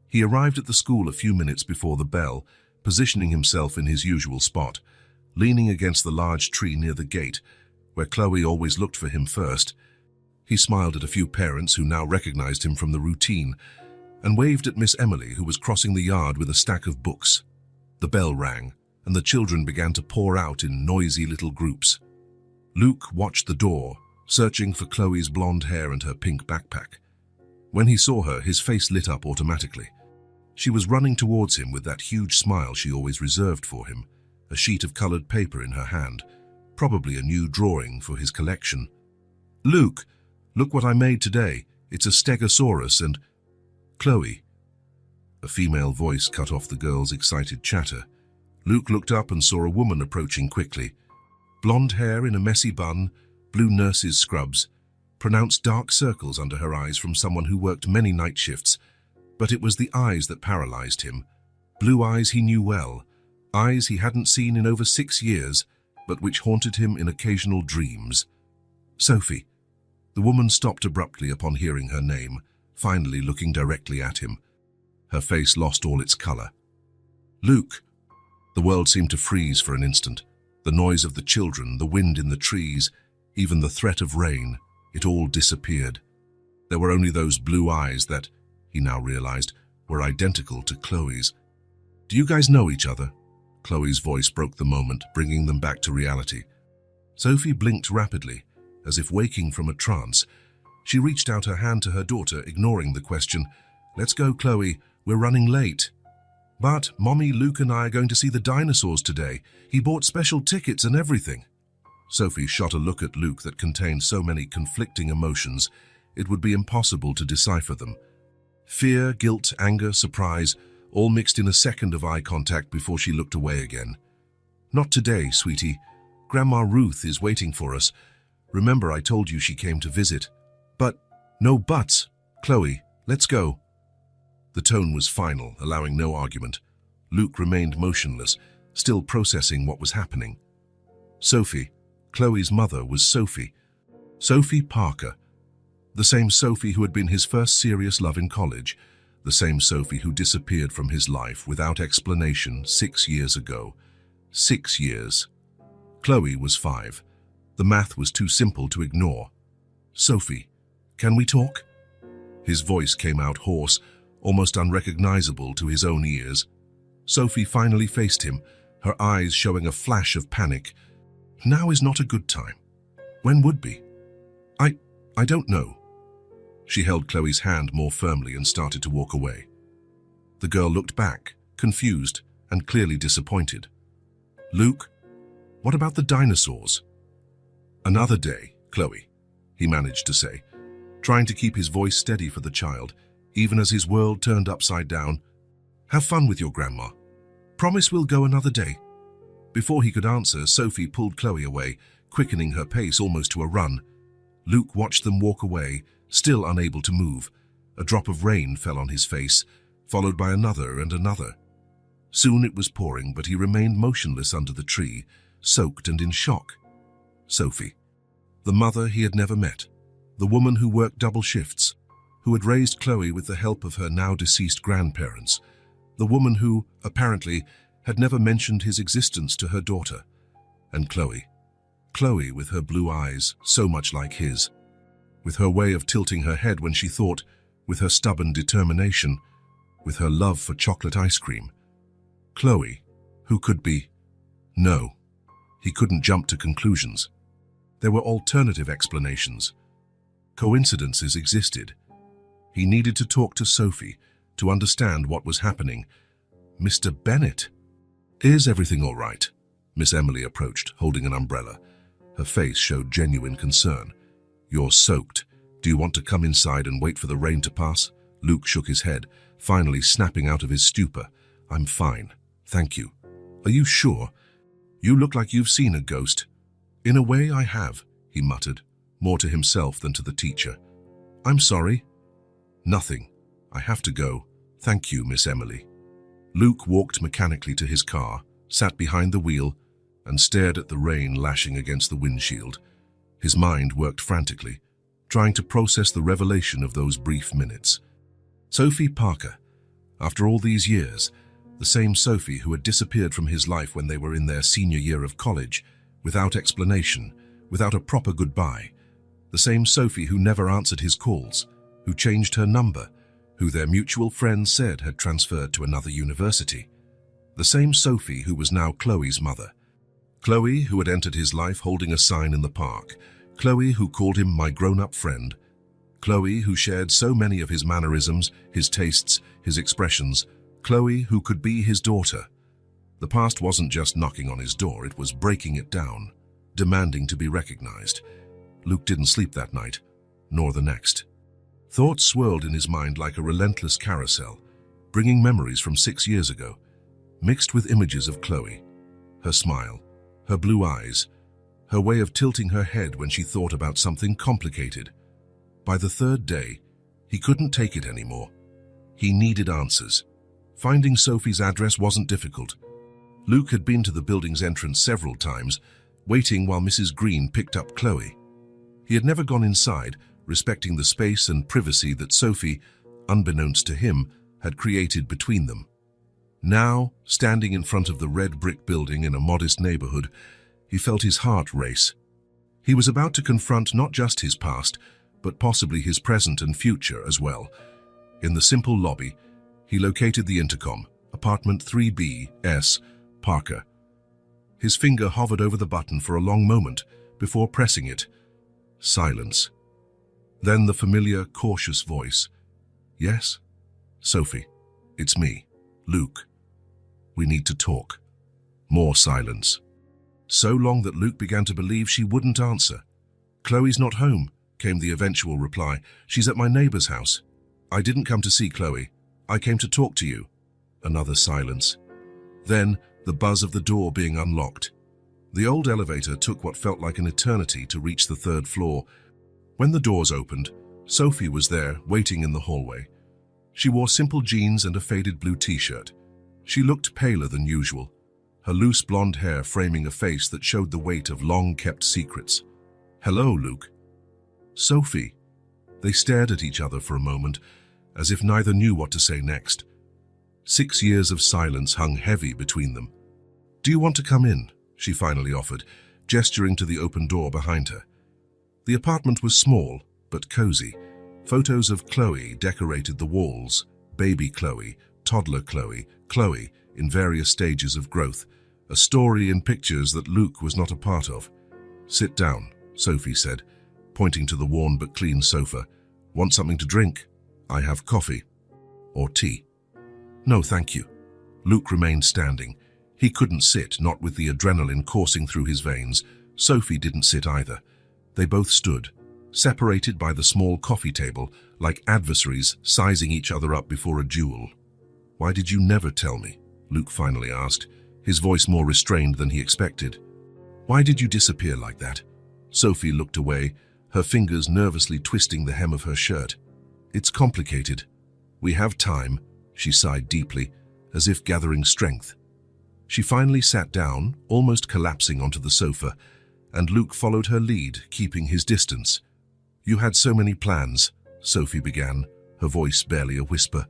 He arrived at the school a few minutes before the bell, positioning himself in his usual spot, leaning against the large tree near the gate, where Chloe always looked for him first. He smiled at a few parents who now recognized him from the routine, and waved at Miss Emily, who was crossing the yard with a stack of books. The bell rang, and the children began to pour out in noisy little groups. Luke watched the door, searching for Chloe's blonde hair and her pink backpack. When he saw her, his face lit up automatically. She was running towards him with that huge smile she always reserved for him, a sheet of colored paper in her hand, probably a new drawing for his collection. "Luke, look what I made today. It's a stegosaurus and—" "Chloe." A female voice cut off the girl's excited chatter. Luke looked up and saw a woman approaching quickly. Blonde hair in a messy bun, blue nurse's scrubs, pronounced dark circles under her eyes from someone who worked many night shifts. But it was the eyes that paralyzed him. Blue eyes he knew well, eyes he hadn't seen in over 6 years, but which haunted him in occasional dreams. "Sophie." The woman stopped abruptly upon hearing her name, finally looking directly at him. Her face lost all its color. "Luke." The world seemed to freeze for an instant. The noise of the children, the wind in the trees, even the threat of rain, it all disappeared. There were only those blue eyes that, he now realized, were identical to Chloe's. "Do you guys know each other?" Chloe's voice broke the moment, bringing them back to reality. Sophie blinked rapidly, as if waking from a trance. She reached out her hand to her daughter, ignoring the question. "Let's go, Chloe. We're running late." "But, Mommy, Luke and I are going to see the dinosaurs today. He bought special tickets and everything." Sophie shot a look at Luke that contained so many conflicting emotions, it would be impossible to decipher them. Fear, guilt, anger, surprise, all mixed in a second of eye contact before she looked away again. "Not today, sweetie. Grandma Ruth is waiting for us. Remember I told you she came to visit." "But, no buts. Chloe, let's go." The tone was final, allowing no argument. Luke remained motionless, still processing what was happening. Sophie. Chloe's mother was Sophie. Sophie Parker. The same Sophie who had been his first serious love in college. The same Sophie who disappeared from his life without explanation 6 years ago. 6 years. Chloe was 5. The math was too simple to ignore. "Sophie, can we talk?" His voice came out hoarse, almost unrecognizable to his own ears. Sophie finally faced him, her eyes showing a flash of panic. "Now is not a good time. When would be?" I don't know." She held Chloe's hand more firmly and started to walk away. The girl looked back, confused and clearly disappointed. "Luke, what about the dinosaurs?" "Another day, Chloe," he managed to say, trying to keep his voice steady for the child, even as his world turned upside down. "Have fun with your grandma. Promise we'll go another day." Before he could answer, Sophie pulled Chloe away, quickening her pace almost to a run. Luke watched them walk away, still unable to move. A drop of rain fell on his face, followed by another and another. Soon it was pouring, but he remained motionless under the tree, soaked and in shock. Sophie. The mother he had never met. The woman who worked double shifts, who had raised Chloe with the help of her now-deceased grandparents. The woman who, apparently, had never mentioned his existence to her daughter. And Chloe. Chloe with her blue eyes, so much like his. With her way of tilting her head when she thought, with her stubborn determination, with her love for chocolate ice cream. Chloe, who could be... No, he couldn't jump to conclusions. There were alternative explanations. Coincidences existed. He needed to talk to Sophie, to understand what was happening. "Mr. Bennet, is everything all right?" Miss Emily approached, holding an umbrella. Her face showed genuine concern. "You're soaked. Do you want to come inside and wait for the rain to pass?" Luke shook his head, finally snapping out of his stupor. "I'm fine, thank you." "Are you sure? You look like you've seen a ghost." "In a way I have," he muttered, more to himself than to the teacher. "I'm sorry." "Nothing. I have to go. Thank you, Miss Emily." Luke walked mechanically to his car, sat behind the wheel, and stared at the rain lashing against the windshield. His mind worked frantically, trying to process the revelation of those brief minutes. Sophie Parker. After all these years, the same Sophie who had disappeared from his life when they were in their senior year of college, without explanation, without a proper goodbye. The same Sophie who never answered his calls, who changed her number, who their mutual friend said had transferred to another university. The same Sophie who was now Chloe's mother. Chloe who had entered his life holding a sign in the park. Chloe who called him my grown-up friend. Chloe who shared so many of his mannerisms, his tastes, his expressions. Chloe who could be his daughter. The past wasn't just knocking on his door, it was breaking it down, demanding to be recognized. Luke didn't sleep that night, nor the next. Thoughts swirled in his mind like a relentless carousel, bringing memories from 6 years ago, mixed with images of Chloe. Her smile, her blue eyes, her way of tilting her head when she thought about something complicated. By the third day, he couldn't take it anymore. He needed answers. Finding Sophie's address wasn't difficult. Luke had been to the building's entrance several times, waiting while Mrs. Green picked up Chloe. He had never gone inside, respecting the space and privacy that Sophie, unbeknownst to him, had created between them. Now, standing in front of the red brick building in a modest neighborhood, he felt his heart race. He was about to confront not just his past, but possibly his present and future as well. In the simple lobby, he located the intercom, apartment 3B, S, Parker. His finger hovered over the button for a long moment before pressing it. Silence. Then the familiar, cautious voice. "Yes? Sophie, it's me, Luke. We need to talk." More silence. So long that Luke began to believe she wouldn't answer. "Chloe's not home," came the eventual reply. "She's at my neighbor's house." "I didn't come to see Chloe. I came to talk to you." Another silence. Then the buzz of the door being unlocked. The old elevator took what felt like an eternity to reach the 3rd floor. When the doors opened, Sophie was there, waiting in the hallway. She wore simple jeans and a faded blue t-shirt. She looked paler than usual, her loose blonde hair framing a face that showed the weight of long-kept secrets. "Hello, Luke." "Sophie." They stared at each other for a moment, as if neither knew what to say next. 6 years of silence hung heavy between them. "Do you want to come in?" she finally offered, gesturing to the open door behind her. The apartment was small, but cozy. Photos of Chloe decorated the walls. Baby Chloe, toddler Chloe, Chloe in various stages of growth. A story in pictures that Luke was not a part of. "Sit down," Sophie said, pointing to the worn but clean sofa. "Want something to drink? I have coffee. Or tea." "No, thank you." Luke remained standing. He couldn't sit, not with the adrenaline coursing through his veins. Sophie didn't sit either. They both stood, separated by the small coffee table, like adversaries sizing each other up before a duel. "Why did you never tell me?" Luke finally asked, his voice more restrained than he expected. "Why did you disappear like that?" Sophie looked away, her fingers nervously twisting the hem of her shirt. "It's complicated. We have time," she sighed deeply, as if gathering strength. She finally sat down, almost collapsing onto the sofa, and Luke followed her lead, keeping his distance. "You had so many plans," Sophie began, her voice barely a whisper.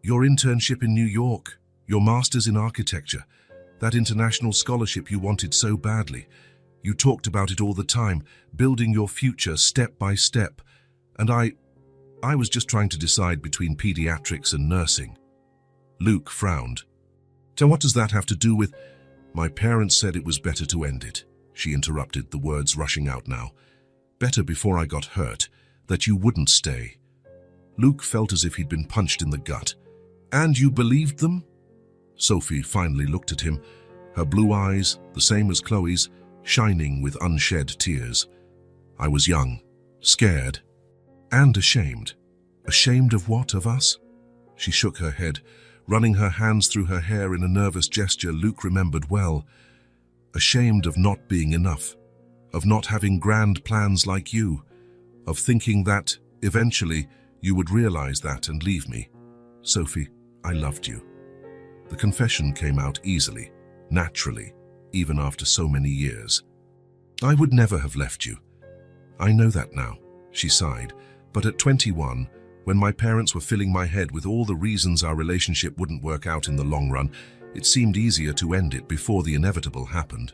"Your internship in New York, your master's in architecture, that international scholarship you wanted so badly. You talked about it all the time, building your future step by step. And I was just trying to decide between pediatrics and nursing." Luke frowned. "So what does that have to do with—" "My parents said it was better to end it," she interrupted, the words rushing out now. "Better before I got hurt, that you wouldn't stay." Luke felt as if he'd been punched in the gut. And you believed them? Sophie finally looked at him, her blue eyes, the same as Chloe's, shining with unshed tears. I was young, scared, and ashamed. Ashamed of what, of us? She shook her head, running her hands through her hair in a nervous gesture Luke remembered well. Ashamed of not being enough, of not having grand plans like you, of thinking that, eventually, you would realize that and leave me. Sophie, I loved you. The confession came out easily, naturally, even after so many years. I would never have left you. I know that now, she sighed, but at 21, when my parents were filling my head with all the reasons our relationship wouldn't work out in the long run, it seemed easier to end it before the inevitable happened.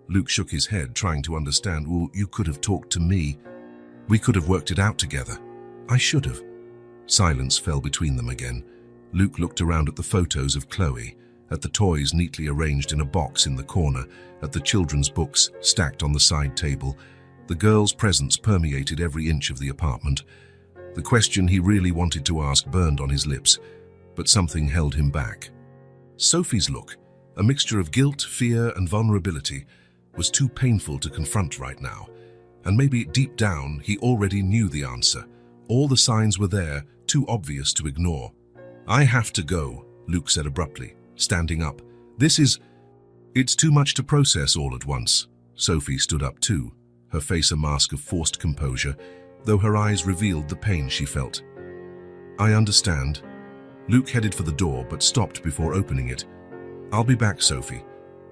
Luke shook his head, trying to understand. Well, you could have talked to me. We could have worked it out together. I should have. Silence fell between them again. Luke looked around at the photos of Chloe, at the toys neatly arranged in a box in the corner, at the children's books stacked on the side table. The girl's presence permeated every inch of the apartment. The question he really wanted to ask burned on his lips, but something held him back. Sophie's look, a mixture of guilt, fear, and vulnerability, was too painful to confront right now. And maybe deep down, he already knew the answer. All the signs were there, too obvious to ignore. I have to go, Luke said abruptly, standing up. It's too much to process all at once. Sophie stood up too, her face a mask of forced composure, though her eyes revealed the pain she felt. I understand. Luke headed for the door but stopped before opening it. I'll be back, Sophie.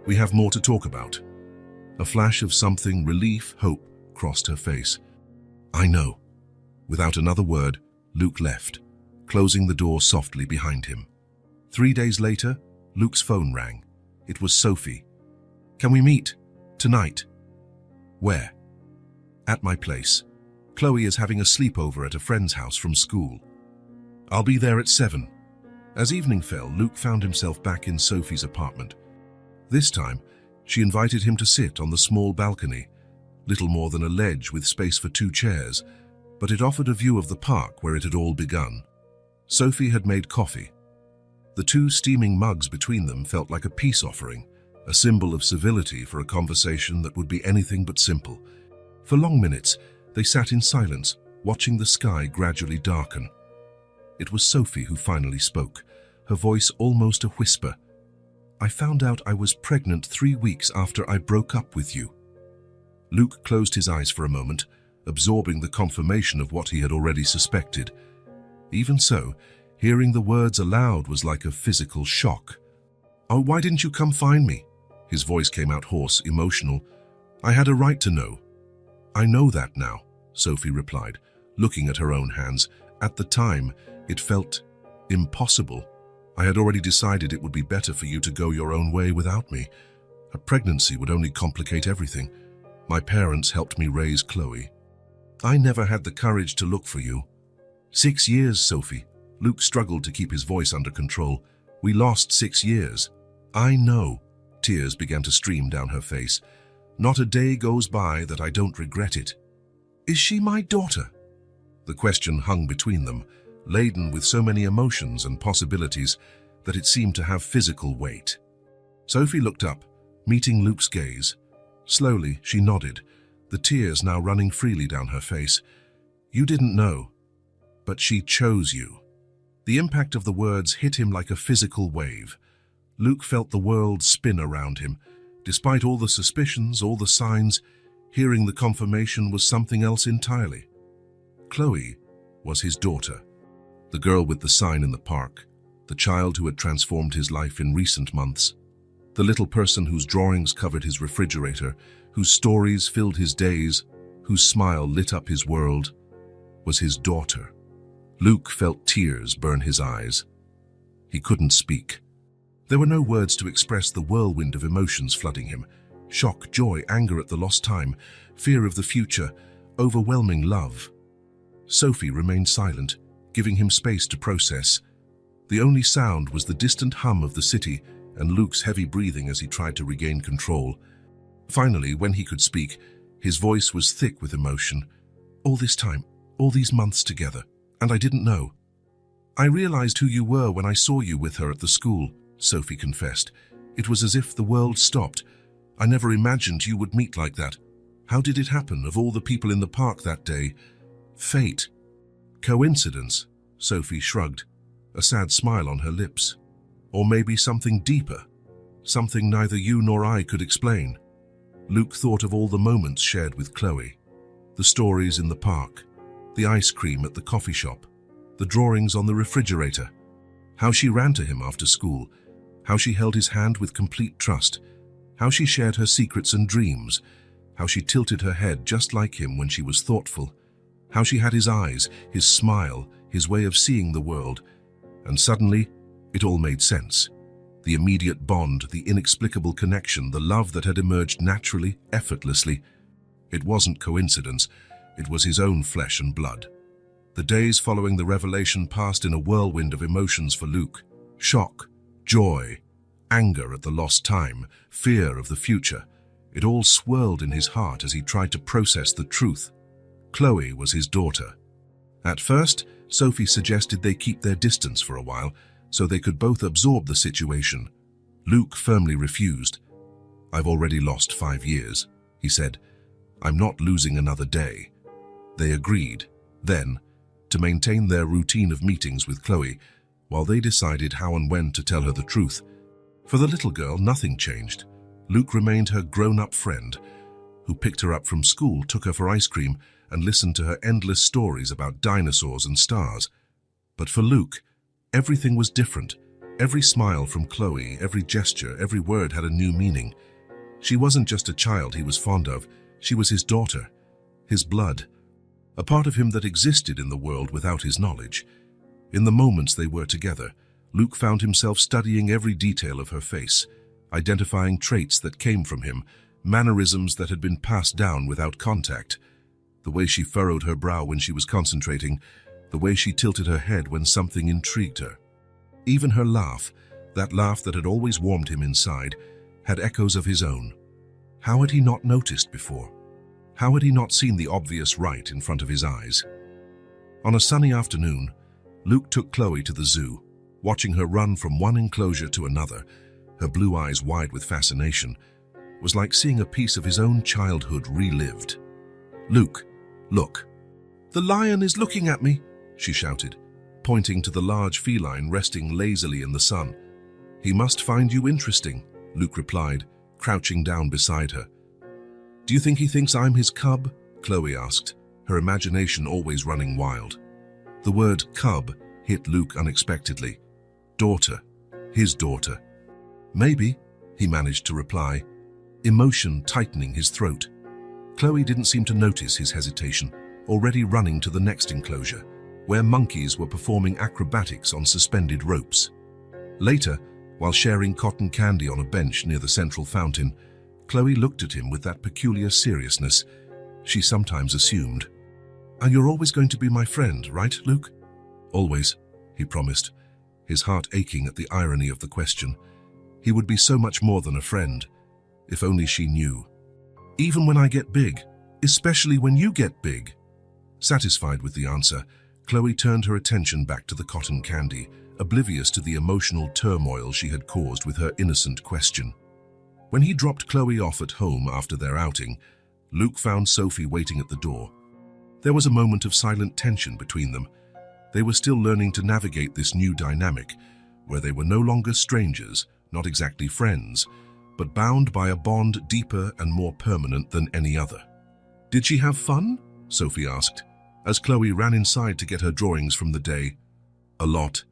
We have more to talk about. A flash of something, relief, hope, crossed her face. I know. Without another word, Luke left, closing the door softly behind him. 3 days later, Luke's phone rang. It was Sophie. Can we meet? Tonight. Where? At my place. Chloe is having a sleepover at a friend's house from school. I'll be there at 7. As evening fell, Luke found himself back in Sophie's apartment. This time, she invited him to sit on the small balcony, little more than a ledge with space for 2 chairs, but it offered a view of the park where it had all begun. Sophie had made coffee. The 2 steaming mugs between them felt like a peace offering, a symbol of civility for a conversation that would be anything but simple. For long minutes, they sat in silence, watching the sky gradually darken. It was Sophie who finally spoke, her voice almost a whisper. I found out I was pregnant 3 weeks after I broke up with you. Luke closed his eyes for a moment, absorbing the confirmation of what he had already suspected. Even so, hearing the words aloud was like a physical shock. Oh, why didn't you come find me? His voice came out hoarse, emotional. I had a right to know. I know that now, Sophie replied, looking at her own hands. At the time, it felt impossible. I had already decided it would be better for you to go your own way without me. A pregnancy would only complicate everything. My parents helped me raise Chloe. I never had the courage to look for you. 6 years, Sophie. Luke struggled to keep his voice under control. We lost 6 years. I know. Tears began to stream down her face. Not a day goes by that I don't regret it. Is she my daughter? The question hung between them, laden with so many emotions and possibilities that it seemed to have physical weight. Sophie looked up, meeting Luke's gaze. Slowly, she nodded, the tears now running freely down her face. You didn't know, but she chose you. The impact of the words hit him like a physical wave. Luke felt the world spin around him. Despite all the suspicions, all the signs, hearing the confirmation was something else entirely. Chloe was his daughter, the girl with the sign in the park, the child who had transformed his life in recent months, the little person whose drawings covered his refrigerator, whose stories filled his days, whose smile lit up his world, was his daughter. Luke felt tears burn his eyes. He couldn't speak. There were no words to express the whirlwind of emotions flooding him. Shock, joy, anger at the lost time, fear of the future, overwhelming love. Sophie remained silent, giving him space to process. The only sound was the distant hum of the city and Luke's heavy breathing as he tried to regain control. Finally, when he could speak, his voice was thick with emotion. All this time, all these months together, and I didn't know. "I realized who you were when I saw you with her at the school," Sophie confessed. "It was as if the world stopped. I never imagined you would meet like that. How did it happen, of all the people in the park that day? Fate." "Coincidence," Sophie shrugged, a sad smile on her lips. "Or maybe something deeper, something neither you nor I could explain." Luke thought of all the moments shared with Chloe. The stories in the park, the ice cream at the coffee shop, the drawings on the refrigerator, how she ran to him after school, how she held his hand with complete trust, how she shared her secrets and dreams, how she tilted her head just like him when she was thoughtful, how she had his eyes, his smile, his way of seeing the world. And suddenly, it all made sense. The immediate bond, the inexplicable connection, the love that had emerged naturally, effortlessly. It wasn't coincidence, it was his own flesh and blood. The days following the revelation passed in a whirlwind of emotions for Luke. Shock, joy, anger at the lost time, fear of the future. It all swirled in his heart as he tried to process the truth. Chloe was his daughter. At first, Sophie suggested they keep their distance for a while, so they could both absorb the situation. Luke firmly refused. "I've already lost 5 years," he said. "I'm not losing another day." They agreed, then, to maintain their routine of meetings with Chloe, while they decided how and when to tell her the truth. For the little girl, nothing changed. Luke remained her grown-up friend, who picked her up from school, took her for ice cream, and listened to her endless stories about dinosaurs and stars. But for Luke, everything was different. Every smile from Chloe, every gesture, every word had a new meaning. She wasn't just a child he was fond of, she was his daughter, his blood, a part of him that existed in the world without his knowledge. In the moments they were together, Luke found himself studying every detail of her face, identifying traits that came from him, mannerisms that had been passed down without contact. The way she furrowed her brow when she was concentrating, the way she tilted her head when something intrigued her. Even her laugh, that laugh that had always warmed him inside, had echoes of his own. How had he not noticed before? How had he not seen the obvious right in front of his eyes? On a sunny afternoon, Luke took Chloe to the zoo. Watching her run from one enclosure to another, her blue eyes wide with fascination, was like seeing a piece of his own childhood relived. "Luke, look." "The lion is looking at me," she shouted, pointing to the large feline resting lazily in the sun. "He must find you interesting," Luke replied, crouching down beside her. "Do you think he thinks I'm his cub?" Chloe asked, her imagination always running wild. The word cub hit Luke unexpectedly. Daughter, his daughter. "Maybe," he managed to reply, emotion tightening his throat. Chloe didn't seem to notice his hesitation, already running to the next enclosure, where monkeys were performing acrobatics on suspended ropes. Later, while sharing cotton candy on a bench near the central fountain, Chloe looked at him with that peculiar seriousness she sometimes assumed. "And you're always going to be my friend, right, Luke?" "Always," he promised, his heart aching at the irony of the question. He would be so much more than a friend, if only she knew. "Even when I get big, especially when you get big." Satisfied with the answer, Chloe turned her attention back to the cotton candy, oblivious to the emotional turmoil she had caused with her innocent question. When he dropped Chloe off at home after their outing, Luke found Sophie waiting at the door. There was a moment of silent tension between them. They were still learning to navigate this new dynamic, where they were no longer strangers, not exactly friends, but bound by a bond deeper and more permanent than any other. "Did she have fun?" Sophie asked, as Chloe ran inside to get her drawings from the day. "A lot.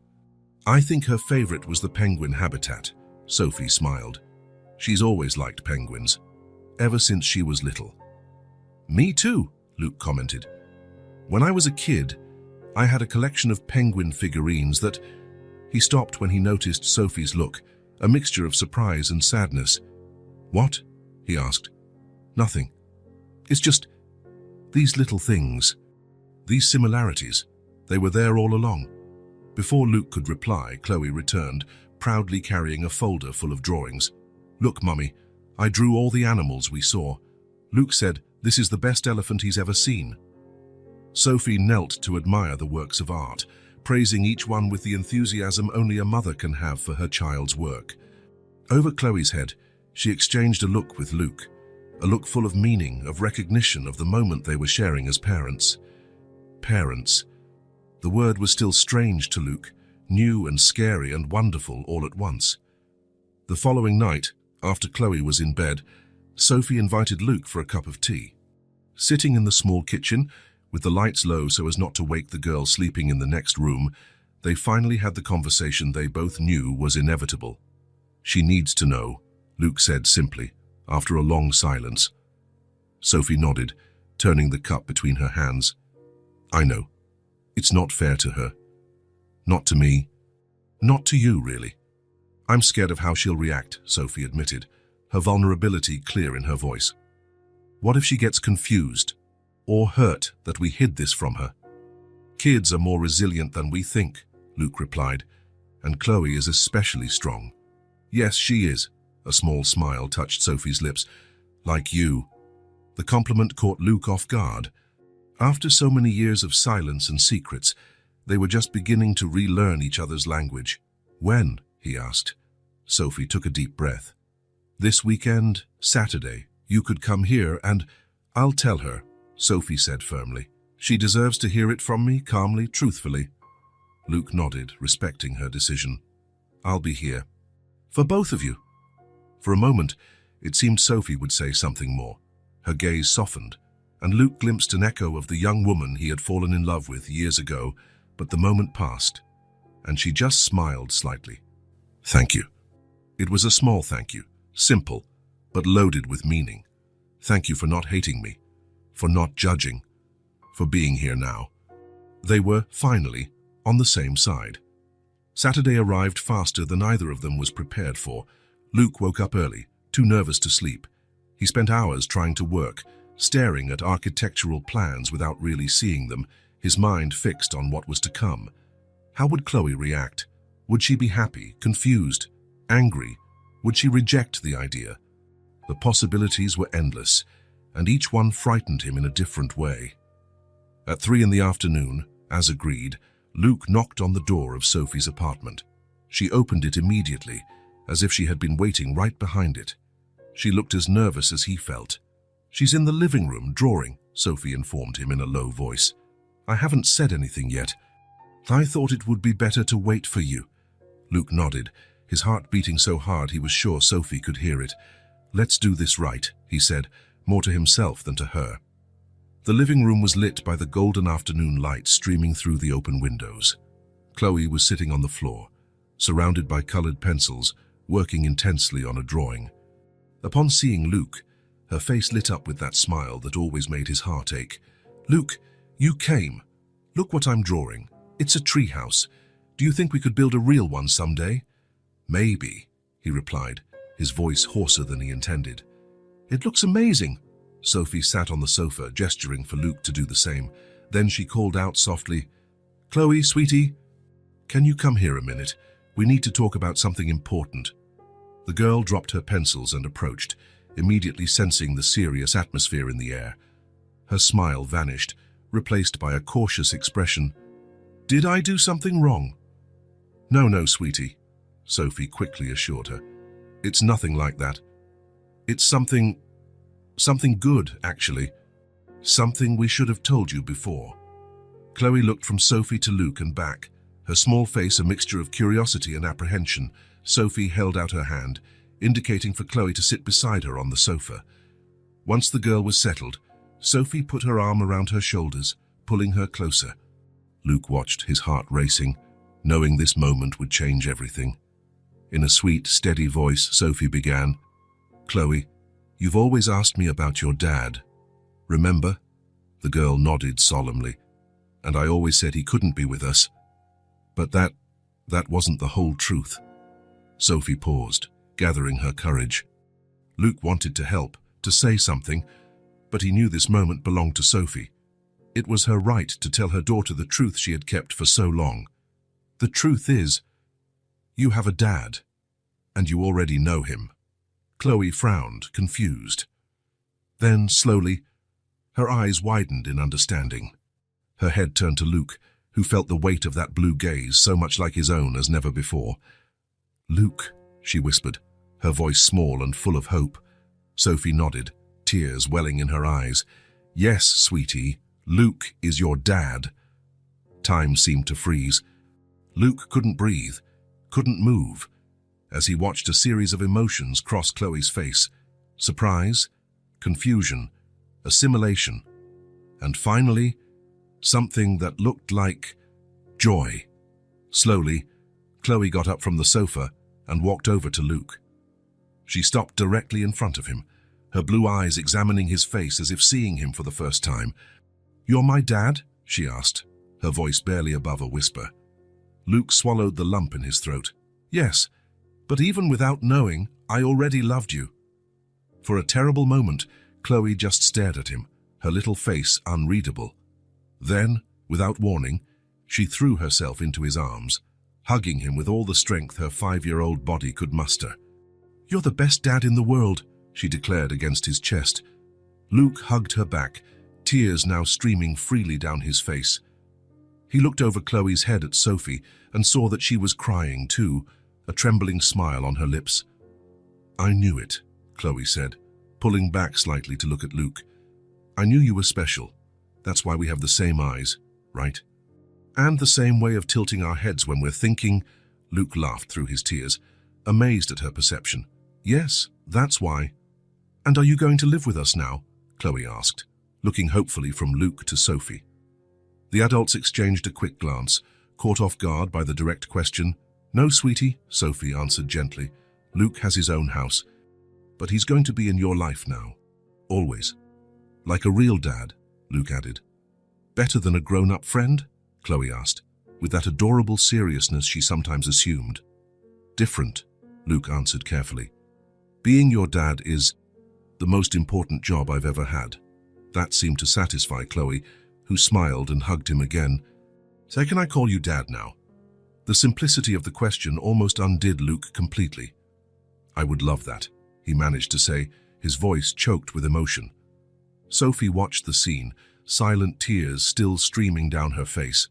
I think her favorite was the penguin habitat," Sophie smiled. "She's always liked penguins, ever since she was little." "Me too," Luke commented. "When I was a kid, I had a collection of penguin figurines that—" He stopped when he noticed Sophie's look, a mixture of surprise and sadness. "What?" he asked. "Nothing. It's just these little things, these similarities. They were there all along." Before Luke could reply, Chloe returned, proudly carrying a folder full of drawings. "Look, Mummy, I drew all the animals we saw. Luke said this is the best elephant he's ever seen." Sophie knelt to admire the works of art, praising each one with the enthusiasm only a mother can have for her child's work. Over Chloe's head, she exchanged a look with Luke, a look full of meaning, of recognition of the moment they were sharing as parents. Parents. The word was still strange to Luke, new and scary and wonderful all at once. The following night, after Chloe was in bed, Sophie invited Luke for a cup of tea. Sitting in the small kitchen, with the lights low so as not to wake the girl sleeping in the next room, they finally had the conversation they both knew was inevitable. "She needs to know," Luke said simply, after a long silence. Sophie nodded, turning the cup between her hands. "I know. It's not fair to her. Not to me. Not to you, really. I'm scared of how she'll react," Sophie admitted, her vulnerability clear in her voice. "What if she gets confused or hurt that we hid this from her?" "Kids are more resilient than we think," Luke replied, "and Chloe is especially strong." "Yes, she is." A small smile touched Sophie's lips. "Like you." The compliment caught Luke off guard. After so many years of silence and secrets, they were just beginning to relearn each other's language. "When?" he asked. Sophie took a deep breath. "This weekend, Saturday. You could come here and—" "I'll tell her," Sophie said firmly. "She deserves to hear it from me, calmly, truthfully." Luke nodded, respecting her decision. "I'll be here. For both of you." For a moment, it seemed Sophie would say something more. Her gaze softened, and Luke glimpsed an echo of the young woman he had fallen in love with years ago, but the moment passed, and she just smiled slightly. "Thank you." It was a small thank you, simple, but loaded with meaning. "Thank you for not hating me, for not judging, for being here now." They were, finally, on the same side. Saturday arrived faster than either of them was prepared for. Luke woke up early, too nervous to sleep. He spent hours trying to work, staring at architectural plans without really seeing them, his mind fixed on what was to come. How would Chloe react? Would she be happy, confused, angry? Would she reject the idea? The possibilities were endless, and each one frightened him in a different way. At 3 in the afternoon, as agreed, Luke knocked on the door of Sophie's apartment. She opened it immediately, as if she had been waiting right behind it. She looked as nervous as he felt. "She's in the living room, drawing," Sophie informed him in a low voice. "I haven't said anything yet. I thought it would be better to wait for you." Luke nodded, his heart beating so hard he was sure Sophie could hear it. "Let's do this right," he said, more to himself than to her. The living room was lit by the golden afternoon light streaming through the open windows. Chloe was sitting on the floor, surrounded by colored pencils, working intensely on a drawing. Upon seeing Luke, her face lit up with that smile that always made his heart ache. "Luke, you came. Look what I'm drawing. It's a treehouse. Do you think we could build a real one someday?" "Maybe," he replied, his voice hoarser than he intended. "It looks amazing." Sophie sat on the sofa, gesturing for Luke to do the same. Then she called out softly, "Chloe, sweetie, can you come here a minute? We need to talk about something important." The girl dropped her pencils and approached, immediately sensing the serious atmosphere in the air. Her smile vanished, replaced by a cautious expression. "Did I do something wrong?" No, sweetie," Sophie quickly assured her. "It's nothing like that. It's something good, actually. Something we should have told you before." Chloe looked from Sophie to Luke and back, her small face a mixture of curiosity and apprehension. Sophie held out her hand, indicating for Chloe to sit beside her on the sofa. Once the girl was settled, Sophie put her arm around her shoulders, pulling her closer. Luke watched, his heart racing, knowing this moment would change everything. In a sweet, steady voice, Sophie began, "Chloe, you've always asked me about your dad. Remember?" The girl nodded solemnly. "And I always said he couldn't be with us. But that wasn't the whole truth." Sophie paused, gathering her courage. Luke wanted to help, to say something, but he knew this moment belonged to Sophie. It was her right to tell her daughter the truth she had kept for so long. "The truth is, you have a dad, and you already know him." Chloe frowned, confused. Then, slowly, her eyes widened in understanding. Her head turned to Luke, who felt the weight of that blue gaze so much like his own as never before. "Luke," she whispered, her voice small and full of hope. Sophie nodded, tears welling in her eyes. "Yes, sweetie, Luke is your dad." Time seemed to freeze. Luke couldn't breathe, couldn't move, as he watched a series of emotions cross Chloe's face. Surprise, confusion, assimilation, and finally, something that looked like joy. Slowly, Chloe got up from the sofa and walked over to Luke. She stopped directly in front of him, her blue eyes examining his face as if seeing him for the first time. "You're my dad?" she asked, her voice barely above a whisper. Luke swallowed the lump in his throat. "Yes, but even without knowing, I already loved you." For a terrible moment, Chloe just stared at him, her little face unreadable. Then, without warning, she threw herself into his arms, hugging him with all the strength her 5-year-old body could muster. "You're the best dad in the world," she declared against his chest. Luke hugged her back, tears now streaming freely down his face. He looked over Chloe's head at Sophie and saw that she was crying too, a trembling smile on her lips. "I knew it," Chloe said, pulling back slightly to look at Luke. "I knew you were special. That's why we have the same eyes, right? And the same way of tilting our heads when we're thinking." Luke laughed through his tears, amazed at her perception. "Yes, that's why." "And are you going to live with us now?" Chloe asked, looking hopefully from Luke to Sophie. The adults exchanged a quick glance, caught off guard by the direct question. "No, sweetie," Sophie answered gently. "Luke has his own house, but he's going to be in your life now. Always. Like a real dad," Luke added. "Better than a grown-up friend?" Chloe asked, with that adorable seriousness she sometimes assumed. "Different," Luke answered carefully. "Being your dad is the most important job I've ever had." That seemed to satisfy Chloe, who smiled and hugged him again. "So can I call you Dad now?" The simplicity of the question almost undid Luke completely. "I would love that," he managed to say, his voice choked with emotion. Sophie watched the scene, silent tears still streaming down her face.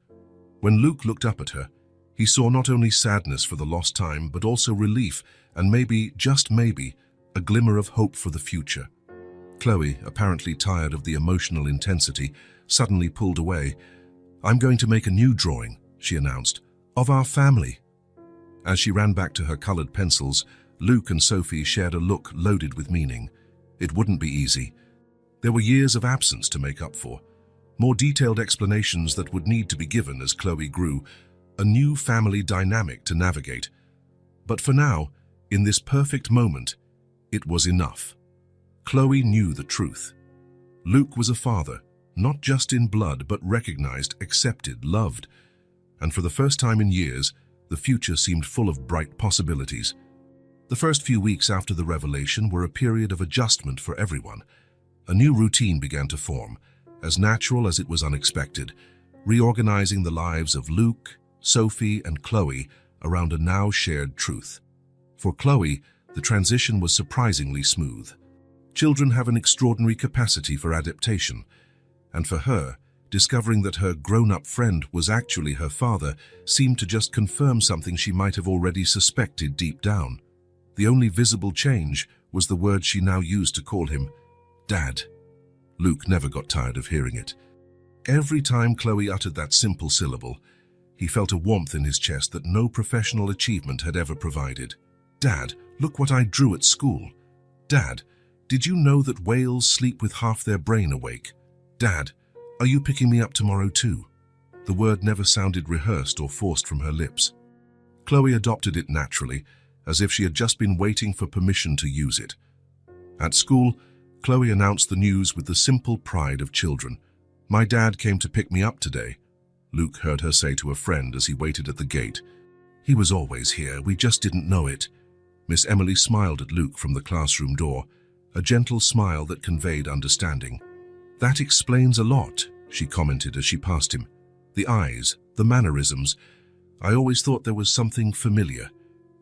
When Luke looked up at her, he saw not only sadness for the lost time, but also relief and maybe, just maybe, a glimmer of hope for the future. Chloe, apparently tired of the emotional intensity, suddenly pulled away. "I'm going to make a new drawing," she announced, "of our family." As she ran back to her colored pencils, Luke and Sophie shared a look loaded with meaning. It wouldn't be easy. There were years of absence to make up for, more detailed explanations that would need to be given as Chloe grew, a new family dynamic to navigate. But for now, in this perfect moment, it was enough. Chloe knew the truth. Luke was a father, not just in blood, but recognized, accepted, loved. And for the first time in years, the future seemed full of bright possibilities. The first few weeks after the revelation were a period of adjustment for everyone. A new routine began to form, as natural as it was unexpected, reorganizing the lives of Luke, Sophie, and Chloe around a now shared truth. For Chloe, the transition was surprisingly smooth. Children have an extraordinary capacity for adaptation, and for her, discovering that her grown-up friend was actually her father seemed to just confirm something she might have already suspected deep down. The only visible change was the word she now used to call him, Dad. Luke never got tired of hearing it. Every time Chloe uttered that simple syllable, he felt a warmth in his chest that no professional achievement had ever provided. "Dad, look what I drew at school. Dad, did you know that whales sleep with half their brain awake? Dad, are you picking me up tomorrow too?" The word never sounded rehearsed or forced from her lips. Chloe adopted it naturally, as if she had just been waiting for permission to use it. At school, Chloe announced the news with the simple pride of children. "My dad came to pick me up today," Luke heard her say to a friend as he waited at the gate. "He was always here, we just didn't know it." Miss Emily smiled at Luke from the classroom door, a gentle smile that conveyed understanding. "That explains a lot," she commented as she passed him. "The eyes, the mannerisms. I always thought there was something familiar.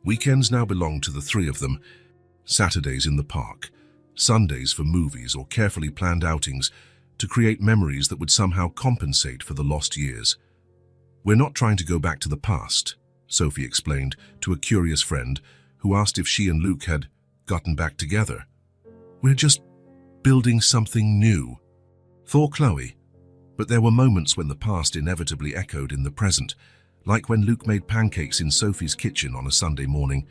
Weekends now belong to the three of them. Saturdays in the park, Sundays for movies or carefully planned outings to create memories that would somehow compensate for the lost years." "We're not trying to go back to the past," Sophie explained to a curious friend who asked if she and Luke had gotten back together. "We're just building something new," thought Chloe. But there were moments when the past inevitably echoed in the present, like when Luke made pancakes in Sophie's kitchen on a Sunday morning,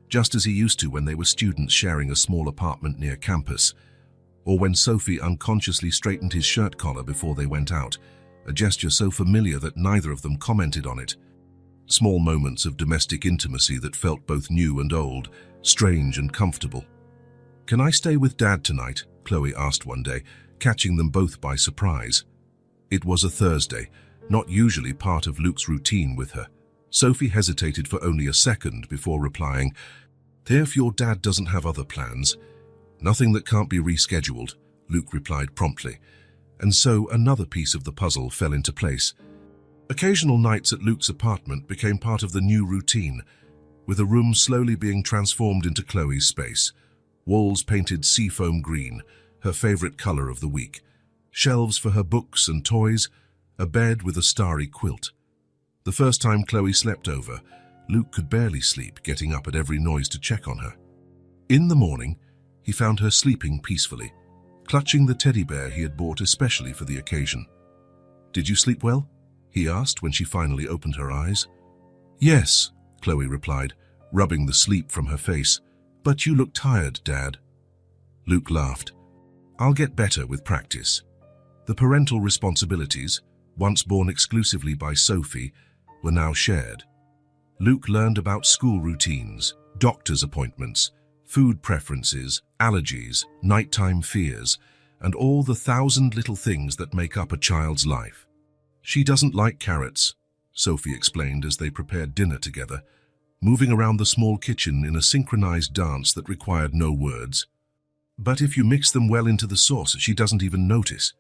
just as he used to when they were students sharing a small apartment near campus, or when Sophie unconsciously straightened his shirt collar before they went out, a gesture so familiar that neither of them commented on it. Small moments of domestic intimacy that felt both new and old, strange and comfortable. "Can I stay with Dad tonight?" Chloe asked one day, catching them both by surprise. It was a Thursday, not usually part of Luke's routine with her. Sophie hesitated for only a second before replying, "If your dad doesn't have other plans, nothing that can't be rescheduled," Luke replied promptly. And so another piece of the puzzle fell into place. Occasional nights at Luke's apartment became part of the new routine, with a room slowly being transformed into Chloe's space. Walls painted seafoam green, her favorite color of the week. Shelves for her books and toys, a bed with a starry quilt. The first time Chloe slept over, Luke could barely sleep, getting up at every noise to check on her. In the morning, he found her sleeping peacefully, clutching the teddy bear he had bought especially for the occasion. "Did you sleep well?" he asked when she finally opened her eyes. "Yes," Chloe replied, rubbing the sleep from her face. "But you look tired, Dad." Luke laughed. "I'll get better with practice." The parental responsibilities, once borne exclusively by Sophie, were now shared. Luke learned about school routines, doctor's appointments, food preferences, allergies, nighttime fears, and all the 1,000 little things that make up a child's life. "She doesn't like carrots," Sophie explained as they prepared dinner together, moving around the small kitchen in a synchronized dance that required no words. "But if you mix them well into the sauce, she doesn't even notice."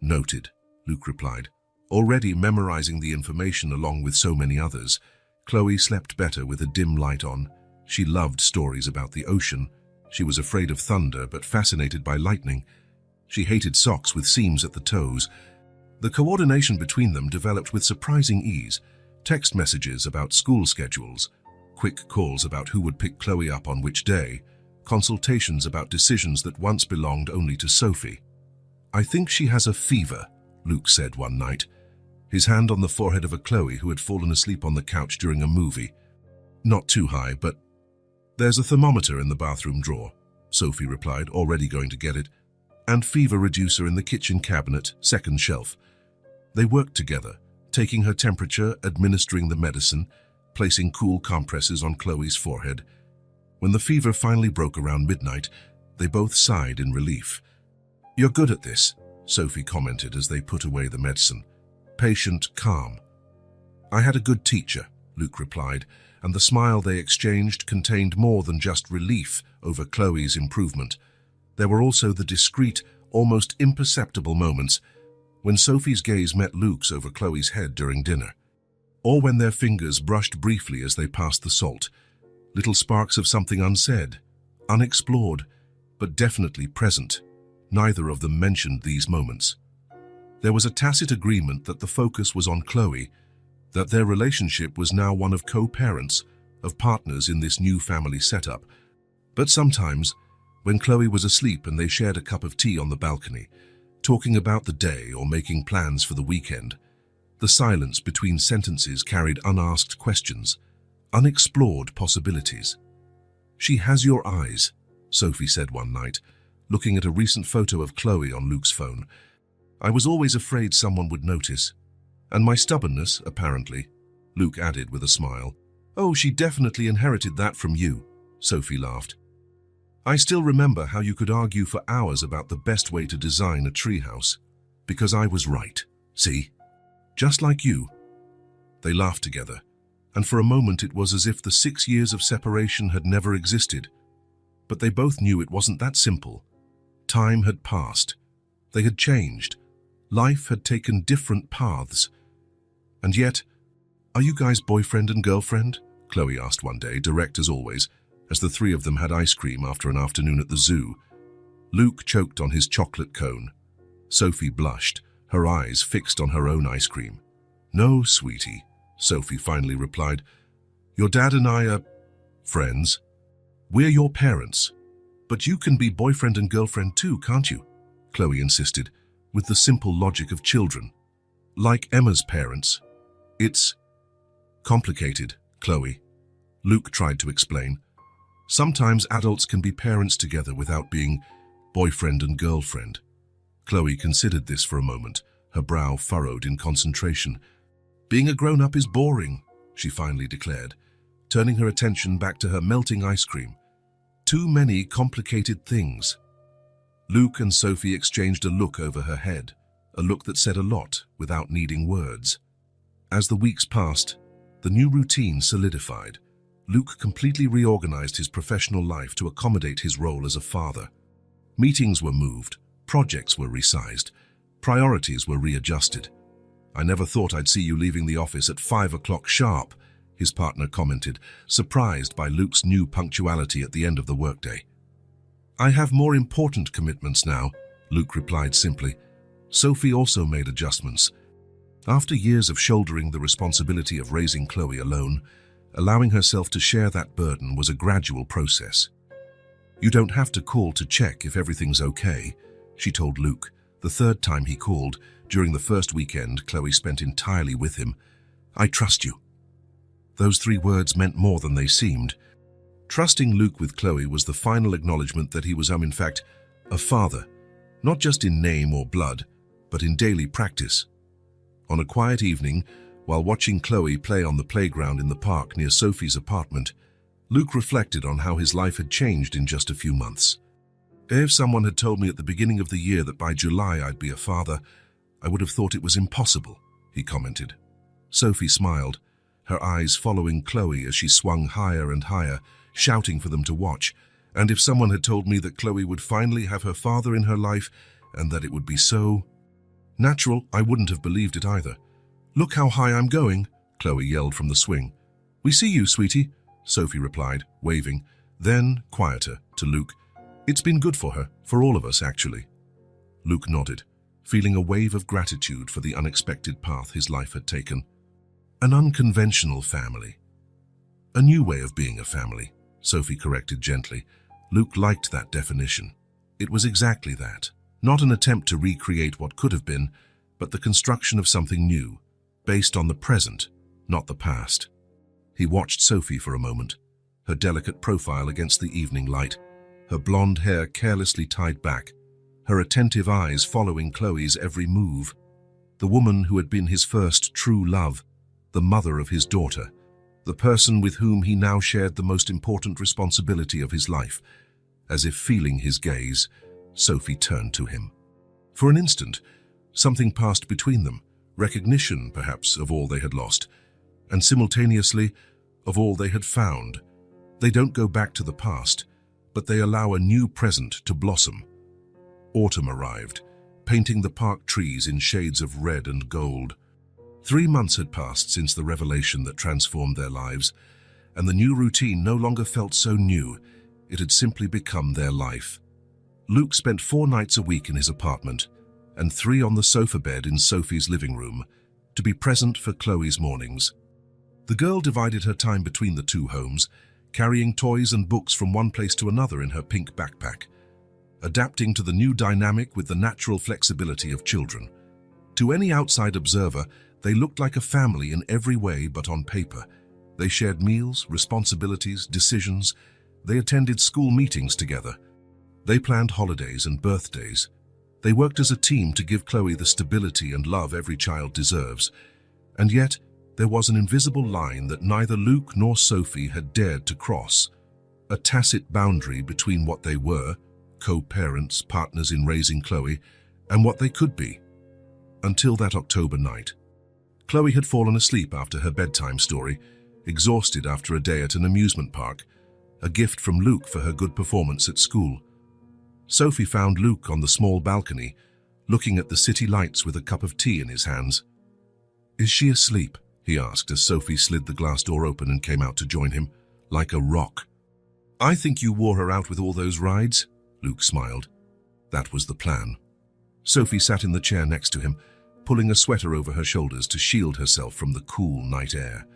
"Noted," Luke replied, already memorizing the information along with so many others. Chloe slept better with a dim light on. She loved stories about the ocean. She was afraid of thunder but fascinated by lightning. She hated socks with seams at the toes. The coordination between them developed with surprising ease. Text messages about school schedules, quick calls about who would pick Chloe up on which day, consultations about decisions that once belonged only to Sophie. "I think she has a fever," Luke said one night, his hand on the forehead of a Chloe who had fallen asleep on the couch during a movie. "Not too high, but..." "There's a thermometer in the bathroom drawer," Sophie replied, already going to get it, "and fever reducer in the kitchen cabinet, second shelf." They worked together, taking her temperature, administering the medicine, placing cool compresses on Chloe's forehead. When the fever finally broke around midnight, they both sighed in relief. "You're good at this," Sophie commented as they put away the medicine. "Patient, calm." "I had a good teacher," Luke replied, and the smile they exchanged contained more than just relief over Chloe's improvement. There were also the discreet, almost imperceptible moments when Sophie's gaze met Luke's over Chloe's head during dinner, or when their fingers brushed briefly as they passed the salt. Little sparks of something unsaid, unexplored, but definitely present. Neither of them mentioned these moments. There was a tacit agreement that the focus was on Chloe, that their relationship was now one of co-parents, of partners in this new family setup. But sometimes, when Chloe was asleep and they shared a cup of tea on the balcony, talking about the day or making plans for the weekend, the silence between sentences carried unasked questions, unexplored possibilities. "She has your eyes," Sophie said one night, looking at a recent photo of Chloe on Luke's phone. "I was always afraid someone would notice. And my stubbornness, apparently," Luke added with a smile. "Oh, she definitely inherited that from you," Sophie laughed. "I still remember how you could argue for hours about the best way to design a treehouse. Because I was right. See? Just like you." They laughed together, and for a moment it was as if the 6 years of separation had never existed. But they both knew it wasn't that simple. Time had passed. They had changed. Life had taken different paths. And yet, "Are you guys boyfriend and girlfriend?" Chloe asked one day, direct as always, as the three of them had ice cream after an afternoon at the zoo. Luke choked on his chocolate cone. Sophie blushed, her eyes fixed on her own ice cream. "No, sweetie," Sophie finally replied. "Your dad and I are friends. We're your parents. But you can be boyfriend and girlfriend too, can't you?" Chloe insisted, with the simple logic of children. "Like Emma's parents." "It's complicated, Chloe," Luke tried to explain. "Sometimes adults can be parents together without being boyfriend and girlfriend." Chloe considered this for a moment, her brow furrowed in concentration. "Being a grown-up is boring," she finally declared, turning her attention back to her melting ice cream. "Too many complicated things." Luke and Sophie exchanged a look over her head, a look that said a lot without needing words. As the weeks passed, the new routine solidified. Luke completely reorganized his professional life to accommodate his role as a father. Meetings were moved, projects were resized, priorities were readjusted. "I never thought I'd see you leaving the office at 5 o'clock sharp," his partner commented, surprised by Luke's new punctuality at the end of the workday. "I have more important commitments now," Luke replied simply. Sophie also made adjustments. After years of shouldering the responsibility of raising Chloe alone, allowing herself to share that burden was a gradual process. "You don't have to call to check if everything's okay," she told Luke, the third time he called, during the first weekend Chloe spent entirely with him. "I trust you." Those 3 words meant more than they seemed. Trusting Luke with Chloe was the final acknowledgement that he was, in fact, a father, not just in name or blood, but in daily practice. On a quiet evening, while watching Chloe play on the playground in the park near Sophie's apartment, Luke reflected on how his life had changed in just a few months. "If someone had told me at the beginning of the year that by July I'd be a father, I would have thought it was impossible," he commented. Sophie smiled, her eyes following Chloe as she swung higher and higher, shouting for them to watch. "And if someone had told me that Chloe would finally have her father in her life, and that it would be so natural, I wouldn't have believed it either." "Look how high I'm going," Chloe yelled from the swing. "We see you, sweetie," Sophie replied, waving. Then, quieter, to Luke, "It's been good for her, for all of us, actually." Luke nodded, feeling a wave of gratitude for the unexpected path his life had taken. "An unconventional family. A new way of being a family," Sophie corrected gently. Luke liked that definition. It was exactly that. Not an attempt to recreate what could have been, but the construction of something new, based on the present, not the past. He watched Sophie for a moment, her delicate profile against the evening light, her blonde hair carelessly tied back, her attentive eyes following Chloe's every move. The woman who had been his first true love, the mother of his daughter, the person with whom he now shared the most important responsibility of his life. As if feeling his gaze, Sophie turned to him. For an instant, something passed between them, recognition, perhaps, of all they had lost, and simultaneously, of all they had found. They don't go back to the past, but they allow a new present to blossom. Autumn arrived, painting the park trees in shades of red and gold. 3 months had passed since the revelation that transformed their lives, and the new routine no longer felt so new. It had simply become their life. Luke spent 4 nights a week in his apartment, and 3 on the sofa bed in Sophie's living room, to be present for Chloe's mornings. The girl divided her time between the 2 homes, carrying toys and books from one place to another in her pink backpack, adapting to the new dynamic with the natural flexibility of children. To any outside observer, they looked like a family in every way but on paper. They shared meals, responsibilities, decisions. They attended school meetings together. They planned holidays and birthdays. They worked as a team to give Chloe the stability and love every child deserves. And yet, there was an invisible line that neither Luke nor Sophie had dared to cross. A tacit boundary between what they were, co-parents, partners in raising Chloe, and what they could be. Until that October night. Chloe had fallen asleep after her bedtime story, exhausted after a day at an amusement park, a gift from Luke for her good performance at school. Sophie found Luke on the small balcony, looking at the city lights with a cup of tea in his hands. "Is she asleep?" he asked as Sophie slid the glass door open and came out to join him, like a rock. "I think you wore her out with all those rides," Luke smiled. That was the plan. Sophie sat in the chair next to him, pulling a sweater over her shoulders to shield herself from the cool night air.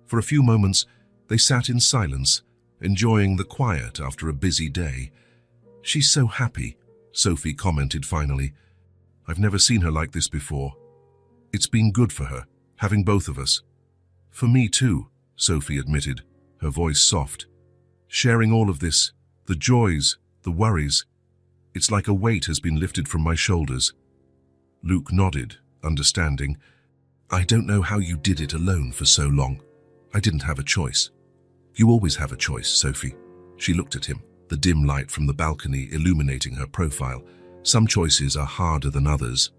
For a few moments, they sat in silence, enjoying the quiet after a busy day. "She's so happy," Sophie commented finally. "I've never seen her like this before. It's been good for her, having both of us." "For me too," Sophie admitted, her voice soft. "Sharing all of this, the joys, the worries, it's like a weight has been lifted from my shoulders." Luke nodded, understanding. "I don't know how you did it alone for so long. I didn't have a choice." "You always have a choice, Sophie." She looked at him, the dim light from the balcony illuminating her profile. "Some choices are harder than others."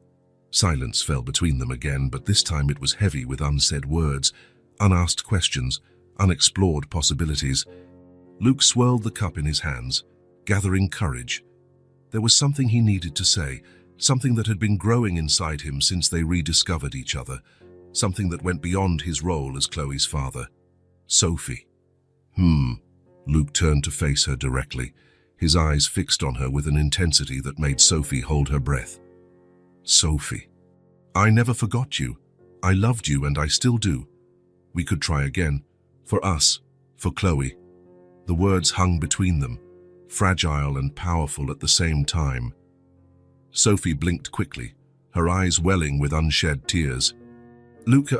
Silence fell between them again, but this time it was heavy with unsaid words, unasked questions, unexplored possibilities. Luke swirled the cup in his hands, gathering courage. There was something he needed to say, something that had been growing inside him since they rediscovered each other, something that went beyond his role as Chloe's father. "Sophie." Luke turned to face her directly, his eyes fixed on her with an intensity that made Sophie hold her breath. "Sophie, I never forgot you. I loved you and I still do. We could try again. For us, for Chloe." The words hung between them, fragile and powerful at the same time. Sophie blinked quickly, her eyes welling with unshed tears. "Luke,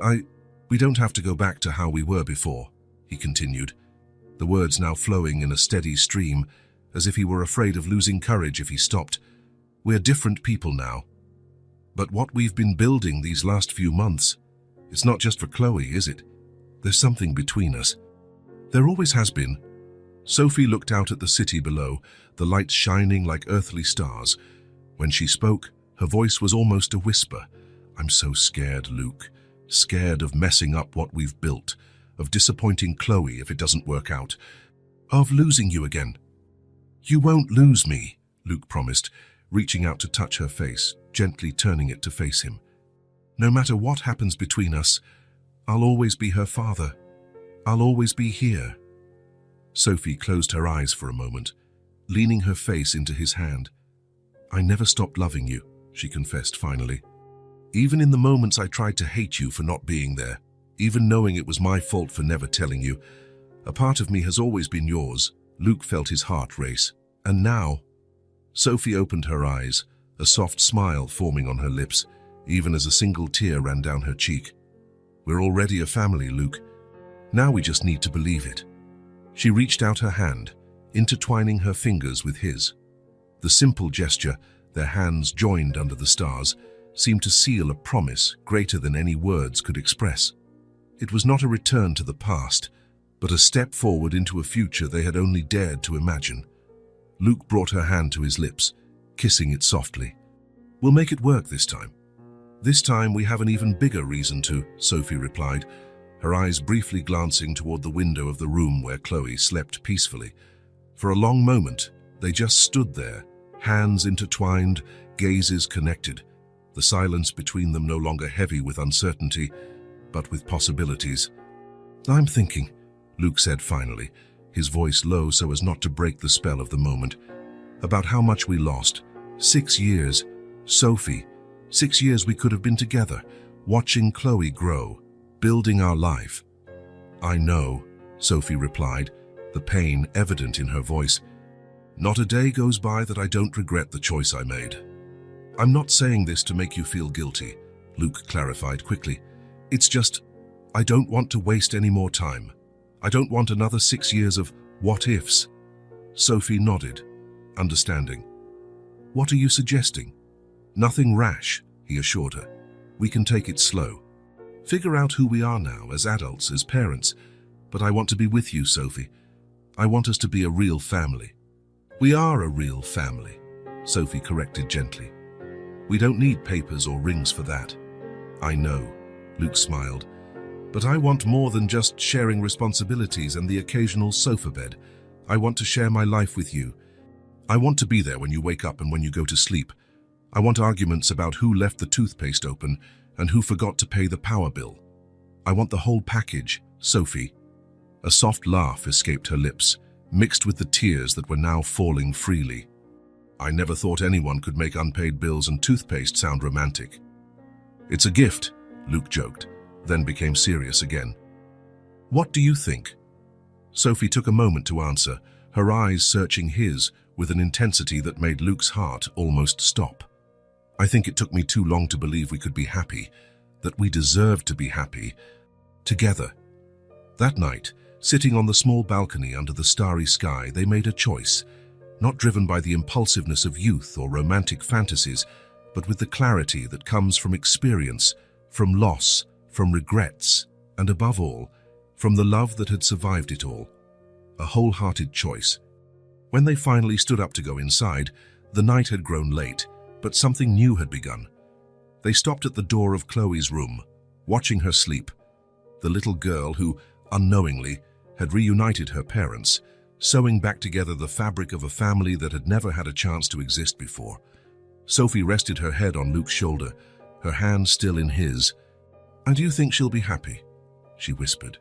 we don't have to go back to how we were before," he continued, the words now flowing in a steady stream, as if he were afraid of losing courage if he stopped. "We're different people now. But what we've been building these last few months, it's not just for Chloe, is it? There's something between us. There always has been." Sophie looked out at the city below, the lights shining like earthly stars. When she spoke, her voice was almost a whisper. "I'm so scared, Luke. Scared of messing up what we've built, of disappointing Chloe if it doesn't work out, of losing you again." "You won't lose me," Luke promised, reaching out to touch her face, gently turning it to face him. "No matter what happens between us, I'll always be her father. I'll always be here." Sophie closed her eyes for a moment, leaning her face into his hand. "I never stopped loving you," she confessed finally. "Even in the moments I tried to hate you for not being there, even knowing it was my fault for never telling you, a part of me has always been yours." Luke felt his heart race. "And now?" Sophie opened her eyes, a soft smile forming on her lips, even as a single tear ran down her cheek. "We're already a family, Luke. Now we just need to believe it." She reached out her hand, intertwining her fingers with his. The simple gesture, their hands joined under the stars, seemed to seal a promise greater than any words could express. It was not a return to the past, but a step forward into a future they had only dared to imagine. Luke brought her hand to his lips, kissing it softly. "We'll make it work this time." "This time we have an even bigger reason to," Sophie replied, her eyes briefly glancing toward the window of the room where Chloe slept peacefully. For a long moment, they just stood there, hands intertwined, gazes connected, the silence between them no longer heavy with uncertainty, but with possibilities. "I'm thinking," Luke said finally, his voice low so as not to break the spell of the moment, "about how much we lost. 6 years, Sophie, 6 years we could have been together, watching Chloe grow, building our life." "I know," Sophie replied, the pain evident in her voice. "Not a day goes by that I don't regret the choice I made." "I'm not saying this to make you feel guilty," Luke clarified quickly. "It's just, I don't want to waste any more time. I don't want another 6 years of what-ifs." Sophie nodded, understanding. "What are you suggesting?" "Nothing rash," he assured her. "We can take it slow. Figure out who we are now, as adults, as parents. But I want to be with you, Sophie. I want us to be a real family." "We are a real family," Sophie corrected gently. "We don't need papers or rings for that." "I know," Luke smiled. "But I want more than just sharing responsibilities and the occasional sofa bed. I want to share my life with you. I want to be there when you wake up and when you go to sleep. I want arguments about who left the toothpaste open and who forgot to pay the power bill. I want the whole package, Sophie." A soft laugh escaped her lips, mixed with the tears that were now falling freely. "I never thought anyone could make unpaid bills and toothpaste sound romantic." It's a gift, Luke joked, then became serious again. What do you think? Sophie took a moment to answer, her eyes searching his with an intensity that made Luke's heart almost stop. I think it took me too long to believe we could be happy, that we deserved to be happy, together. That night, sitting on the small balcony under the starry sky, they made a choice, not driven by the impulsiveness of youth or romantic fantasies, but with the clarity that comes from experience, from loss, from regrets, and above all, from the love that had survived it all. A wholehearted choice. When they finally stood up to go inside, the night had grown late, but something new had begun. They stopped at the door of Chloe's room, watching her sleep. The little girl who, unknowingly, had reunited her parents, sewing back together the fabric of a family that had never had a chance to exist before. Sophie rested her head on Luke's shoulder, her hand still in his. "And do you think she'll be happy?" she whispered.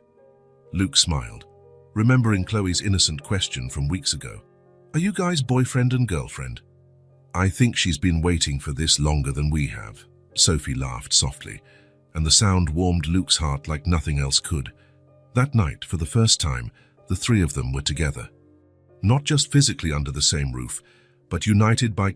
Luke smiled, remembering Chloe's innocent question from weeks ago. "Are you guys boyfriend and girlfriend?" "I think she's been waiting for this longer than we have," Sophie laughed softly, and the sound warmed Luke's heart like nothing else could. That night, for the first time, the three of them were together. Not just physically under the same roof, but united by